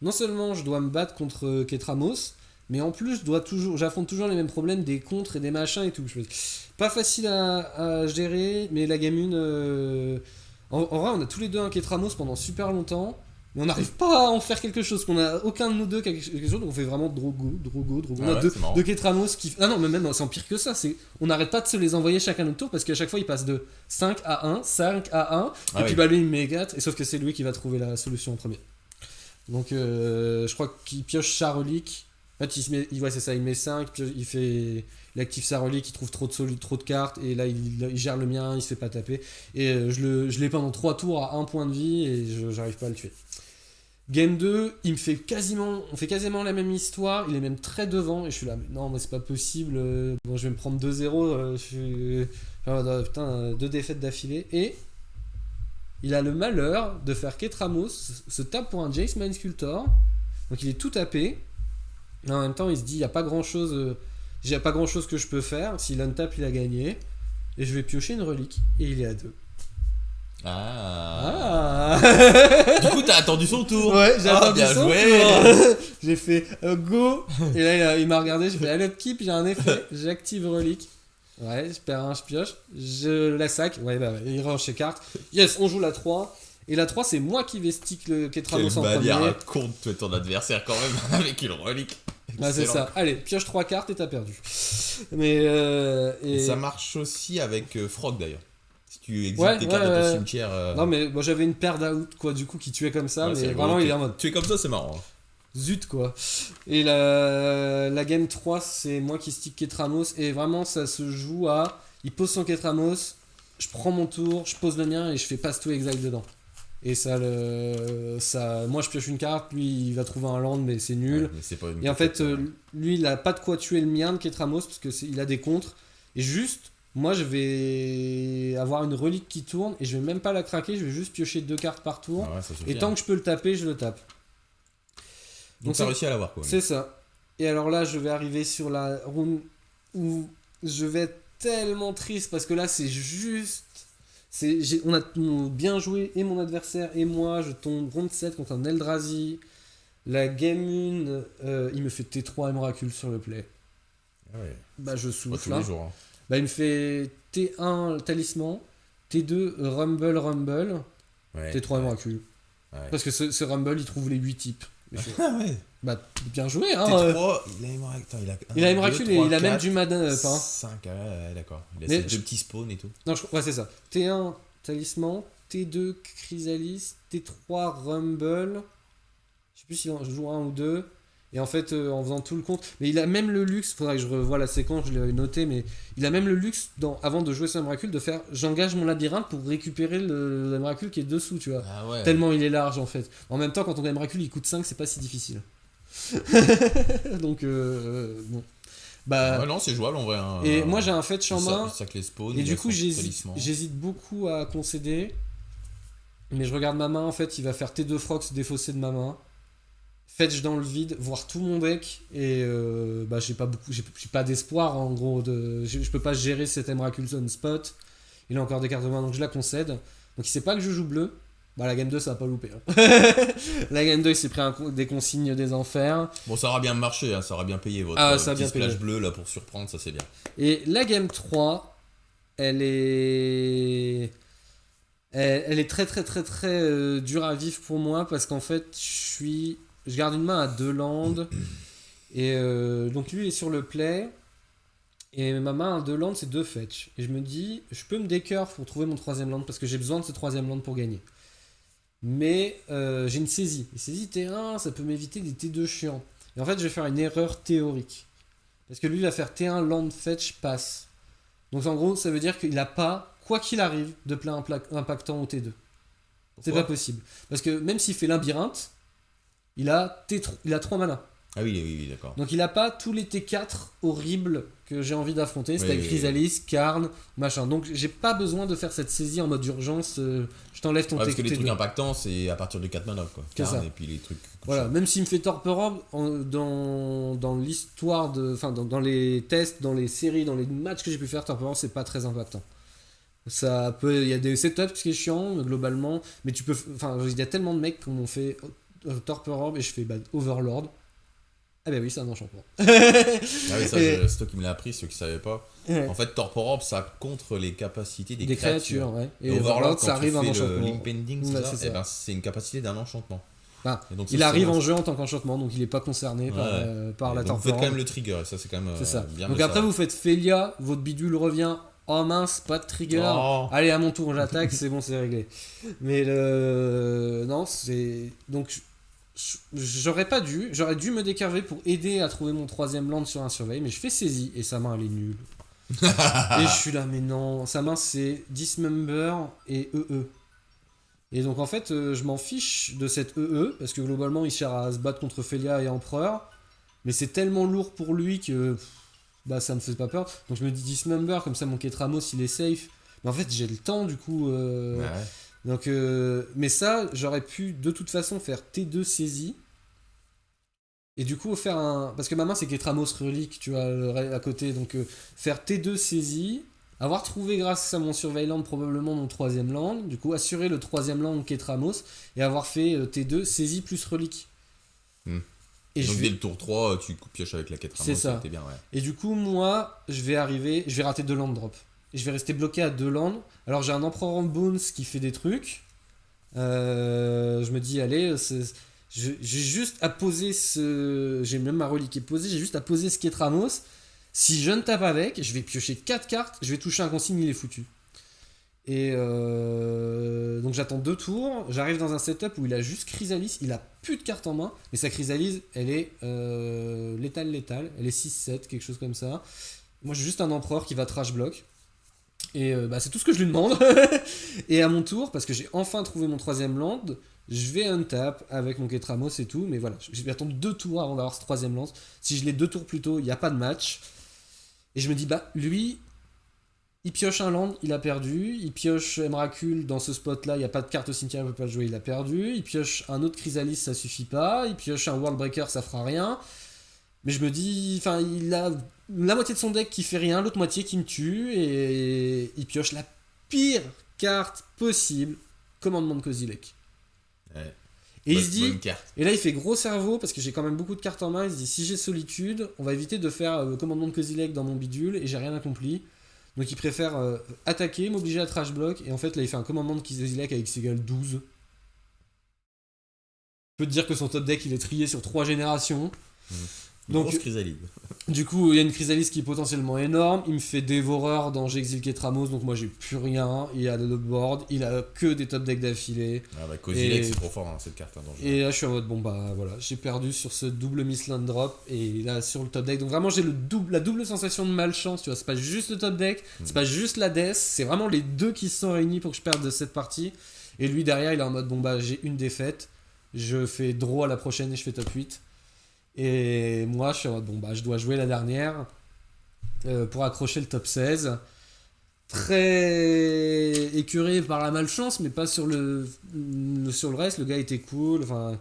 non seulement je dois me battre contre Ketramos, mais en plus j'affronte toujours les mêmes problèmes des contres et des machins et tout. Pas facile à gérer, mais la game 1, en vrai, on a tous les deux un Ketramos pendant super longtemps. Mais on n'arrive pas à en faire quelque chose, qu'on a aucun de nous deux quelque chose, donc on fait vraiment Drogo. On a c'est marrant. deux Ketramos qui. Ah non, mais même c'est pire que ça, on n'arrête pas de se les envoyer chacun notre tour parce qu'à chaque fois il passe de 5 à 1, 5 à 1, et puis bah lui il met 4, et sauf que c'est lui qui va trouver la solution en premier. Donc je crois qu'il pioche sa relique. En fait, ouais, c'est ça, il met 5, il active sa relique, il trouve trop de cartes, et là il gère le mien, il se fait pas taper. Et je l'ai pendant 3 tours à 1 point de vie, et j'arrive pas à le tuer. Game 2, on fait quasiment la même histoire, il est même très devant, et je suis là, mais non, mais c'est pas possible, bon, je vais me prendre 2-0, putain, 2 défaites d'affilée, et il a le malheur de faire Ketramos se tape pour un Jace Mind Sculptor, donc il est tout tapé, et en même temps il se dit, il n'y a pas grand chose que je peux faire, s'il untape il a gagné, et je vais piocher une relique, et il est à 2. Du coup, t'as attendu son tour. Ouais, j'ai attendu bien son joué. tour. J'ai fait go. Et là, il m'a regardé. J'ai fait allez, keep. J'ai un effet. J'active relique. Ouais, je perds un, je pioche. Je la sac. Ouais, bah, il range ses cartes. Yes, on joue la 3. Et la 3, c'est moi qui vais stick le Ketramos en premier. Quelle manière à contre ton adversaire quand même avec une relique. Ah, c'est ça. Allez, pioche 3 cartes et t'as perdu. Mais et ça marche aussi avec Frog d'ailleurs. Si tu exites tes cartes de ton cimetière. Non, mais bon, j'avais une paire d'out quoi, du coup, qui tuait comme ça. Mais vraiment, il est en mode. Tuer comme ça, c'est marrant. Zut quoi. Et la game 3, c'est moi qui stick Ketramos. Et vraiment, ça se joue à. Il pose son Ketramos, je prends mon tour, je pose le mien et je fais passe tout exile dedans. Et moi je pioche une carte, lui il va trouver un land, mais c'est nul. Ouais, mais c'est pas une et en fait, lui il a pas de quoi tuer le mien de Ketramos parce qu'il a des contres. Et juste, moi je vais avoir une relique qui tourne et je vais même pas la craquer, je vais juste piocher 2 cartes par tour. Et tant que je peux le taper, je le tape. Donc t'as réussi à l'avoir quoi. C'est ça. Et alors là, je vais arriver sur la round où je vais être tellement triste parce que là, c'est juste. On a bien joué, et mon adversaire et moi. Je tombe round 7 contre un Eldrazi. La game 1, il me fait T3 Emrakul sur le play. Ah ouais. Bah, je souffle. Tous les jours. Hein. Bah, il me fait T1 Talisman, T2 Rumble, ouais, T3 Emrakul. Ouais. Parce que ce Rumble, il trouve les 8 types. Ah ouais. Bah, bien joué, hein. T3, il a Emrakul et il a même du Madden up. 5, ouais, d'accord. Il a ses 2 petits spawns et tout. Non, ouais, c'est ça. T1 Talisman, T2 Chrysalis, T3 Rumble. Je sais plus si je joue 1 ou 2. Et en fait, en faisant tout le compte, mais il a même le luxe, faudrait que je revoie la séquence, je l'ai noté, mais il a même le luxe, avant de jouer sur Emrakul, de faire j'engage mon labyrinthe pour récupérer le Emrakul qui est dessous, tu vois. Ah ouais. Tellement il est large en fait. En même temps, quand ton Emrakul il coûte 5, c'est pas si difficile. Donc, bon. Bah, Ouais, non, c'est jouable en vrai. Hein. Et moi j'ai un fetch en main. Ça que les spawns. Et du coup, j'hésite beaucoup à concéder. Mais je regarde ma main, en fait, il va faire T2 Frogs se défausser de ma main. Fetch dans le vide, voir tout mon deck. Et bah, j'ai pas d'espoir en gros. Je peux pas gérer cet Emrakul on spot. Il a encore des cartes de main, donc je la concède. Donc il sait pas que je joue bleu. Bah, la game 2, ça va pas louper. Hein. La game 2, il s'est pris des consignes des enfers. Bon, ça aura bien marché, hein, ça aura bien payé votre ça a bien splash payé. bleu là pour surprendre, ça c'est bien. Et la game 3, elle est très très très très dure à vivre pour moi parce qu'en fait, je garde une main à 2 landes. Et donc lui, il est sur le play. Et ma main à 2 landes, c'est 2 fetch. Et je me dis, je peux me décurve pour trouver mon 3ème land parce que j'ai besoin de ce 3ème land pour gagner. Mais j'ai une saisie. Et saisie T1, ça peut m'éviter des T2 chiants. Et en fait, je vais faire une erreur théorique. Parce que lui, il va faire T1 land fetch pass. Donc en gros, ça veut dire qu'il n'a pas, quoi qu'il arrive, de play impactant au T2. C'est pas possible. Parce que même s'il fait labyrinthe, il a 3 mana. Ah oui, d'accord. Donc il a pas tous les T4 horribles que j'ai envie d'affronter, c'est-à-dire Chrysalis, Karn, machin. Donc j'ai pas besoin de faire cette saisie en mode urgence, je t'enlève ton T4. Parce que les trucs impactants, c'est à partir de 4 mana quoi. Karn, et puis les trucs. Voilà, même s'il me fait Torpor Orb, dans l'histoire dans les tests, dans les séries, dans les matchs que j'ai pu faire, Torpor Orb c'est pas très impactant. Il y a des setups qui est chiant globalement, mais tu peux, il y a tellement de mecs qui m'ont fait Torpor Orb et je fais Overlord. Ah bah oui, c'est un enchantement. Ah oui, ça, c'est toi qui me l'as appris, ceux qui savaient pas. Ouais. En fait, Torpor Orb, ça contre les capacités des créatures. Ouais. Et Overlord, ça arrive en enchantement. L'impending, c'est une capacité d'un enchantement. Donc, il arrive en jeu en tant qu'enchantement, donc il est pas concerné par la Torpor Orb. Vous faites quand même le trigger, et ça c'est quand même bien. Donc après, vous faites Félia, votre bidule revient. Oh mince, pas de trigger. Oh. Allez, à mon tour, j'attaque, c'est bon, c'est réglé. Mais non, c'est. Donc. J'aurais dû me décarver pour aider à trouver mon 3ème land sur un surveil, mais je fais saisie et sa main elle est nulle. Et je suis là, mais non, sa main c'est Dismember et EE. Et donc en fait, je m'en fiche de cette EE parce que globalement il sert à se battre contre Félia et Empereur, mais c'est tellement lourd pour lui que ça me fait pas peur. Donc je me dis Dismember, comme ça mon Ketramos il est safe. Mais en fait, j'ai le temps du coup. Donc, mais ça, j'aurais pu de toute façon faire T2 saisie. Et du coup, faire un. Parce que ma main, c'est Ketramos relique, tu vois, à côté. Donc, faire T2 saisie. Avoir trouvé, grâce à mon Surveillant, probablement mon 3ème land. Du coup, assurer le 3ème land Ketramos. Et avoir fait T2 saisie plus relique. Et donc, dès le tour 3, tu pioches avec la Ketramos. C'est ça. Bien, ouais. Et du coup, moi, je vais rater 2 land drop. Et je vais rester bloqué à 2 lands. Alors j'ai un Emperor Bones qui fait des trucs. Je me dis, allez, j'ai juste à poser j'ai même ma relique qui est posée, j'ai juste à poser ce Ketramos. Si je ne tape avec, je vais piocher 4 cartes, je vais toucher un consigne, il est foutu. Et donc j'attends 2 tours, j'arrive dans un setup où il a juste Chrysalis, il a plus de cartes en main, mais sa Chrysalis, elle est létale, elle est 6-7, quelque chose comme ça. Moi j'ai juste un empereur qui va trash block. Et c'est tout ce que je lui demande. Et à mon tour, parce que j'ai enfin trouvé mon 3ème land, je vais untap avec mon Ketramos et tout. Mais voilà, je vais attendre 2 tours avant d'avoir ce 3ème land. Si je l'ai 2 tours plus tôt, il n'y a pas de match. Et je me dis, lui, il pioche un land, il a perdu. Il pioche Emrakul dans ce spot-là, il n'y a pas de carte au cimetière, il ne peut pas le jouer, il a perdu. Il pioche un autre Chrysalis, ça suffit pas. Il pioche un Worldbreaker, ça fera rien. Mais je me dis, il a la moitié de son deck qui fait rien, l'autre moitié qui me tue, et il pioche la pire carte possible, commandement de Kozilek. Ouais. Et il se dit, et là il fait gros cerveau parce que j'ai quand même beaucoup de cartes en main. Il se dit, si j'ai solitude, on va éviter de faire commandement de Kozilek dans mon bidule et j'ai rien accompli. Donc il préfère attaquer, m'obliger à trash block, et en fait là il fait un commandement de Kozilek avec Seagull 12. Je peux te dire que son top deck il est trié sur 3 générations. Donc, grosse chrysalide. Du coup, il y a une chrysalide qui est potentiellement énorme. Il me fait dévoreur dans j'exile Ketramos, donc moi j'ai plus rien. Il a le board, il a que des top decks d'affilée. Ah bah, Kozilek, c'est trop fort hein, cette carte. Et là, je suis en mode bon, bah voilà, j'ai perdu sur ce double Mistland drop. Et là, sur le top deck, donc vraiment, j'ai la double sensation de malchance. Tu vois, c'est pas juste le top deck, c'est pas juste la death, c'est vraiment les deux qui se sont réunis pour que je perde de cette partie. Et lui, derrière, il est en mode bon, bah j'ai une défaite, je fais draw à la prochaine et je fais top 8. Et moi, je suis en mode, bon, bah, je dois jouer la dernière pour accrocher le top 16. Très écœuré par la malchance, mais pas sur sur le reste. Le gars était cool, enfin,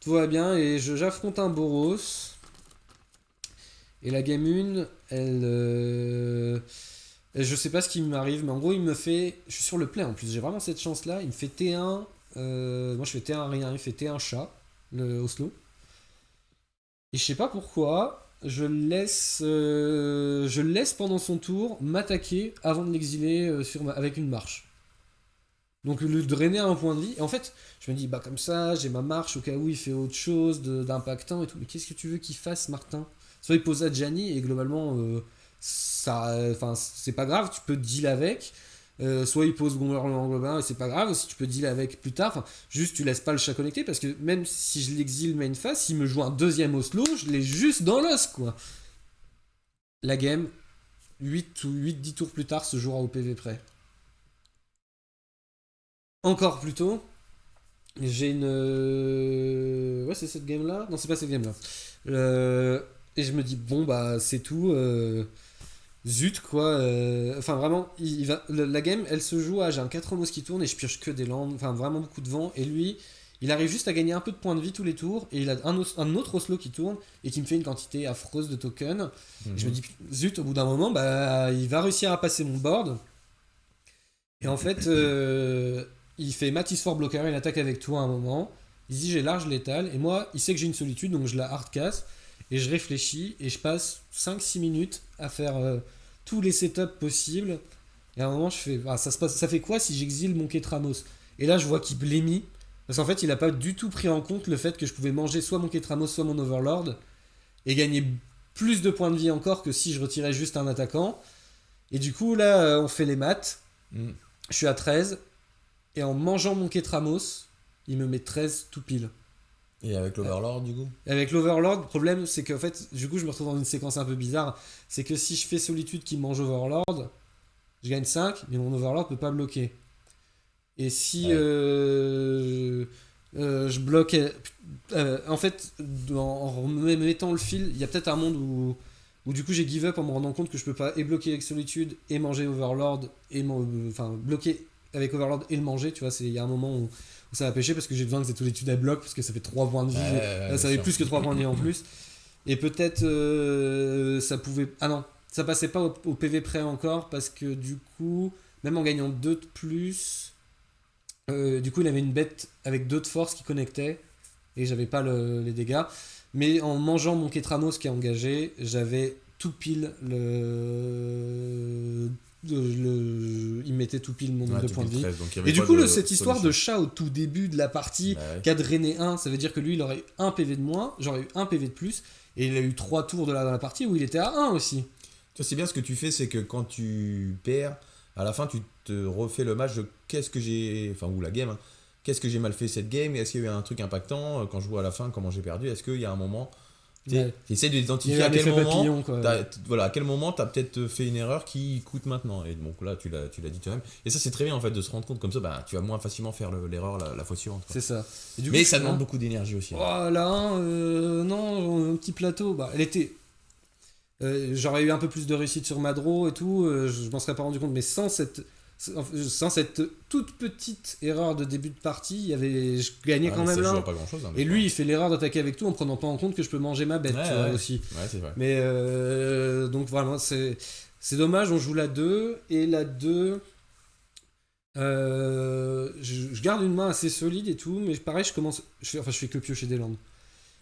tout va bien. Et j'affronte un Boros. Et la game 1, je sais pas ce qui m'arrive, mais en gros, il me fait. Je suis sur le play en plus, j'ai vraiment cette chance-là. Il me fait T1. Moi, je fais T1 rien, il fait T1 chat, le Oslo. Et je sais pas pourquoi, je le laisse pendant son tour m'attaquer avant de l'exiler avec une marche. Donc le drainer un point de vie. Et en fait, je me dis, bah comme ça, j'ai ma marche au cas où il fait autre chose d'impactant et tout. Mais qu'est-ce que tu veux qu'il fasse, Martin ? Soit il pose à Gianni et globalement, c'est pas grave, tu peux deal avec. Soit il pose Gonverland Globin et c'est pas grave, si tu peux deal avec plus tard, juste tu laisses pas le chat connecté parce que même si je l'exile main phase, s'il me joue un deuxième Oslo, je l'ai juste dans l'os quoi. La game, 8-10 tours plus tard, se jouera au PV près. Encore plus tôt, j'ai une. Ouais, c'est cette game là ? Non, c'est pas cette game là. Et je me dis, bon bah c'est tout. Zut quoi, enfin vraiment, la game elle se joue à j'ai un 4 homos qui tourne et je pioche que des landes, enfin vraiment beaucoup de vent, et lui il arrive juste à gagner un peu de points de vie tous les tours, et il a un autre Oslo qui tourne et qui me fait une quantité affreuse de tokens. Et je me dis zut, au bout d'un moment bah il va réussir à passer mon board, et en fait il fait Matisse Fort Blocker, il attaque avec toi à un moment, il se dit j'ai large létal, et moi il sait que j'ai une solitude donc je la hardcast. Et je réfléchis et je passe 5-6 minutes à faire tous les setups possibles. Et à un moment, je fais ça fait quoi si j'exile mon Ketramos ? Et là, je vois qu'il blémit. Parce qu'en fait, il n'a pas du tout pris en compte le fait que je pouvais manger soit mon Ketramos, soit mon Overlord. Et gagner plus de points de vie encore que si je retirais juste un attaquant. Et du coup, là, on fait les maths. Je suis à 13. Et en mangeant mon Ketramos, il me met 13 tout pile. Et avec l'Overlord du coup ? Avec l'Overlord, le problème c'est qu'en fait, du coup je me retrouve dans une séquence un peu bizarre. C'est que si je fais Solitude qui mange Overlord, je gagne 5, mais mon Overlord peut pas bloquer. Et si je bloque... en fait, en me mettant le fil, il y a peut-être un monde où du coup j'ai give up en me rendant compte que je peux pas et bloquer avec Solitude et manger Overlord, bloquer avec Overlord et le manger, tu vois, il y a un moment où ça va pêcher parce que j'ai besoin que cette solitude elle bloque parce que ça fait 3 points de vie, là, ça fait plus que 3 points de vie en plus, et peut-être ça pouvait, ah non, ça passait pas au PV près encore parce que du coup même en gagnant 2 de plus, du coup il avait une bête avec 2 de force qui connectait et j'avais pas les dégâts, mais en mangeant mon Ketramos qui est engagé, j'avais tout pile il mettait tout pile mon nombre de points de vie. 13, et du coup, cette histoire de chat au tout début de la partie qui a drainé 1, ça veut dire que lui il aurait eu 1 PV de moins, j'aurais eu 1 PV de plus, et il a eu 3 tours dans la partie où il était à 1 aussi. Tu vois, c'est bien ce que tu fais, c'est que quand tu perds, à la fin tu te refais le match de qu'est-ce que j'ai. Enfin, ou la game, hein, qu'est-ce que j'ai mal fait cette game, est-ce qu'il y a eu un truc impactant quand je vois à la fin comment j'ai perdu, est-ce qu'il y a un moment. J'essaie d'identifier à quel moment à quel moment t'as peut-être fait une erreur qui coûte maintenant, et donc là tu l'as dit toi-même, et ça c'est très bien en fait de se rendre compte comme ça, bah tu vas moins facilement faire l'erreur la fois suivante quoi. C'est ça. Et du mais coup, ça demande beaucoup d'énergie aussi. Oh là non, un petit plateau, bah elle était j'aurais eu un peu plus de réussite sur ma draw et tout, je m'en serais pas rendu compte, mais sans cette toute petite erreur de début de partie, je gagnais quand même là. Et lui, il fait l'erreur d'attaquer avec tout en prenant pas en compte que je peux manger ma bête, tu vois, aussi. Ouais, c'est vrai. Mais donc vraiment, c'est dommage, on joue la 2, et la 2, je garde une main assez solide et tout, mais pareil, je fais que piocher des landes.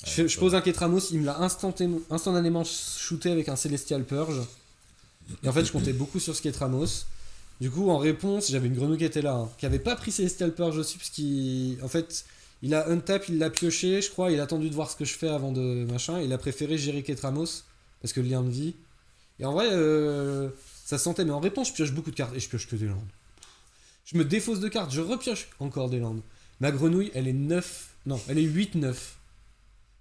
Je pose un Ketramos, il me l'a instantanément shooté avec un Celestial Purge. Et en fait, je comptais beaucoup sur ce Ketramos. Du coup, en réponse, j'avais une grenouille qui était là, qui avait pas pris Celestial Purge aussi, parce qu'en fait, Il a untap, il l'a pioché, je crois. Il a attendu de voir ce que je fais avant de machin. Il a préféré gérer Ketramos parce que le lien de vie. Et en vrai, ça se sentait. Mais en réponse, je pioche beaucoup de cartes et je pioche que des landes. Je me défausse de cartes, je repioche encore des landes. Ma grenouille, elle est 9. Non, elle est 8-9.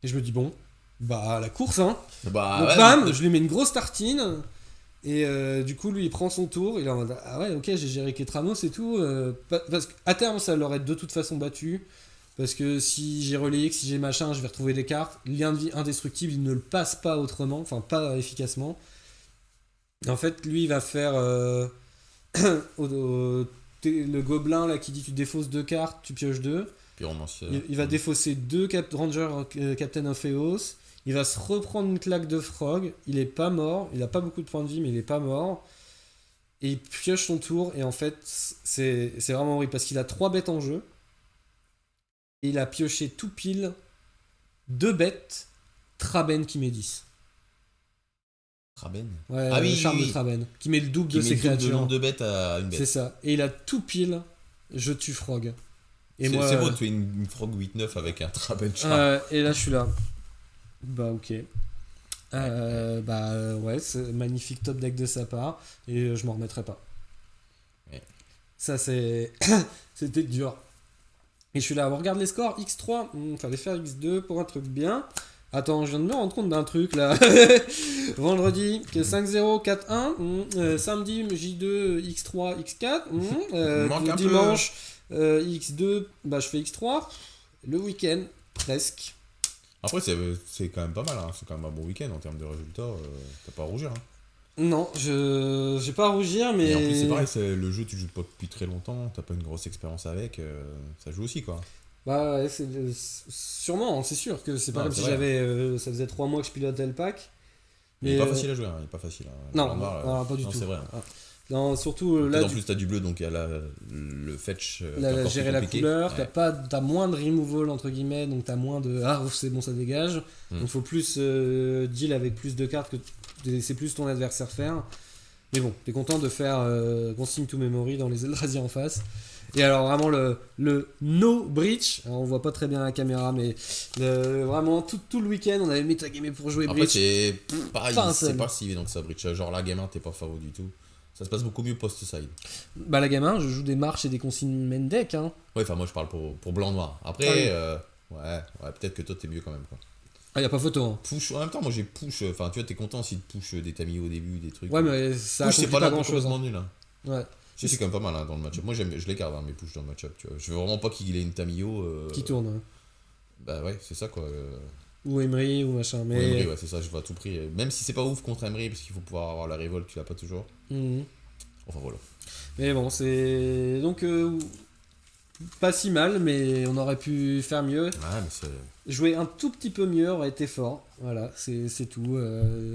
Et je me dis, bon, bah, la course, hein. Bah, Donc, ouais, bam, je lui mets une grosse tartine. Et du coup, lui, il prend son tour. Il est en mode, ah ouais, ok, j'ai géré Ketramos et tout. Parce qu'à terme, ça l'aurait de toute façon battu. Parce que si j'ai relayé, que si j'ai machin, je vais retrouver les cartes. Lien de vie indestructible, il ne le passe pas autrement. Enfin, pas efficacement. Et en fait, lui, il va faire le gobelin là qui dit tu défausses 2 cartes, tu pioches 2. Il va défausser 2 Ranger Captain of Eos. Il va se reprendre une claque de frog. Il est pas mort. Il a pas beaucoup de points de vie, mais il est pas mort. Et il pioche son tour. Et en fait, c'est vraiment horrible parce qu'il a 3 bêtes en jeu. Et il a pioché tout pile 2 bêtes. Traben qui met 10. Traben. Ouais, Ah oui, charme oui. de Traben. Qui met le double Qui de met ses le double de créatures. nombre de bêtes à une bête. C'est ça. Et il a tout pile. Je tue frog. Et moi, C'est beau de tuer une frog 8-9 avec un Traben charme. et là, je suis là. Bah, ok. Ouais, c'est magnifique top deck de sa part. Et je m'en remettrai pas. Ouais. Ça, c'était dur. Et je suis là, on regarde les scores. X3, fallait faire X2 pour un truc bien. Attends, je viens de me rendre compte d'un truc là. Vendredi, 5-0, 4-1. Samedi, J2, X3, X4. Dimanche, X2, bah je fais X3. Le week-end, presque. Après, c'est quand même pas mal, hein. C'est quand même un bon week-end en termes de résultats. T'as pas à rougir. Hein. Non, j'ai pas à rougir, mais. Et en plus, c'est pareil, le jeu, tu joues pas depuis très longtemps, t'as pas une grosse expérience avec, ça joue aussi quoi. Bah ouais, sûrement, c'est sûr que c'est pas comme si j'avais. Ça faisait 3 mois que je pilotais le pack. Mais il est pas facile à jouer, hein. Il est pas facile. Hein. Non, pas du tout. C'est vrai. Ah. Non, surtout là. En plus, t'as du bleu, donc il y a le fetch. Gérer la couleur, ouais. t'as moins de removal entre guillemets, donc t'as moins de. Ah, c'est bon, ça dégage. Donc faut plus deal avec plus de cartes que de laisser plus ton adversaire faire. Mais bon, t'es content de faire Consigne to Memory dans les Eldrazi en face. Et alors vraiment le no breach, alors on voit pas très bien la caméra, mais vraiment tout le week-end on avait métagamé pour jouer breach. Après c'est pareil, c'est pas si évident que ça breach. Genre la game 1 t'es pas favori du tout. Ça se passe beaucoup mieux post-side. Bah la game 1 je joue des marches et des consignes main deck hein. Ouais, enfin moi je parle pour blanc-noir. Après ouais, peut-être que toi t'es mieux quand même quoi. Ah, y a pas photo. Hein. Push, en même temps, moi j'ai push. Enfin, tu vois, t'es content si tu push des tamis au début, des trucs. Ouais, mais ça push, c'est pas grand chose. Nul, hein. Ouais. C'est quand même pas mal hein, dans le match-up. Moi je les garde, hein, mes push dans le match-up. Tu vois. Je veux vraiment pas qu'il ait une Tamio. Qui tourne. Ouais. Bah ouais, c'est ça quoi. Ou Emery ou machin. Mais... Ou Emery, ouais, c'est ça, je vois à tout prix. Même si c'est pas ouf contre Emery, parce qu'il faut pouvoir avoir la révolte, tu l'as pas toujours. Enfin voilà. Mais bon, c'est. Donc. Pas si mal, mais on aurait pu faire mieux. Ouais, mais c'est... Jouer un tout petit peu mieux aurait été fort. Voilà, c'est tout.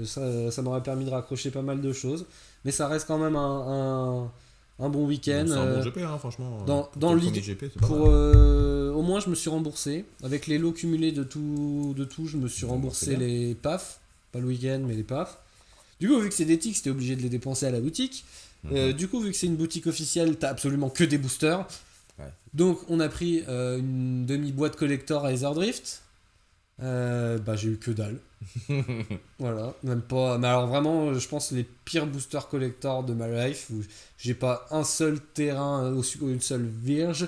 Ça m'aurait permis de raccrocher pas mal de choses. Mais ça reste quand même un bon week-end. C'est un bon GP, hein, franchement. Dans l'idée, GP, c'est pas mal. au moins, je me suis remboursé. Avec les lots cumulés de tout, je me suis remboursé les PAF. Pas le week-end, mais les PAF. Du coup, vu que c'est des tics, t'es obligé de les dépenser à la boutique. Du coup, vu que c'est une boutique officielle, t'as absolument que des boosters. Ouais. Donc on a pris une demi-boîte collector à Etherdrift. J'ai eu que dalle. Voilà, même pas. Mais alors vraiment, je pense les pires boosters collector de ma life où j'ai pas un seul terrain ou une seule virge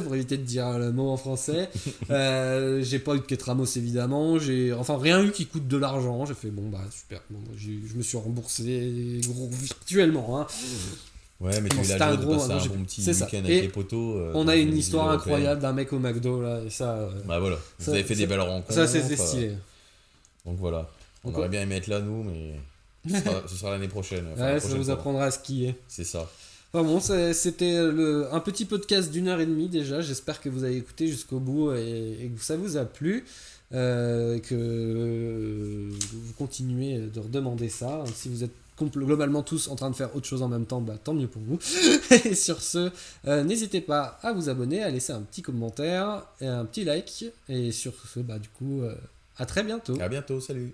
pour éviter de dire le mot en français. J'ai pas eu de Ketramos évidemment. J'ai rien eu qui coûte de l'argent. J'ai fait bon bah super. Bon, je me suis remboursé virtuellement. Hein. Ouais, mais tu as la joie de passer un bon petit week-end avec les potos. On a une histoire incroyable d'un mec au McDo là, et ça. Bah voilà, vous avez fait des belles rencontres. Ça c'est stylé. Donc voilà, on aurait bien aimé être là nous, mais ce sera l'année prochaine. Ouais, ça vous apprendra à skier. C'est ça. Enfin bon, c'était un petit podcast d'1h30 déjà. J'espère que vous avez écouté jusqu'au bout et que ça vous a plu. Que vous continuez de redemander ça. Si vous êtes globalement tous en train de faire autre chose en même temps, bah, tant mieux pour vous. Et sur ce, n'hésitez pas à vous abonner, à laisser un petit commentaire et un petit like. Et sur ce, bah, du coup, à très bientôt. À bientôt, salut.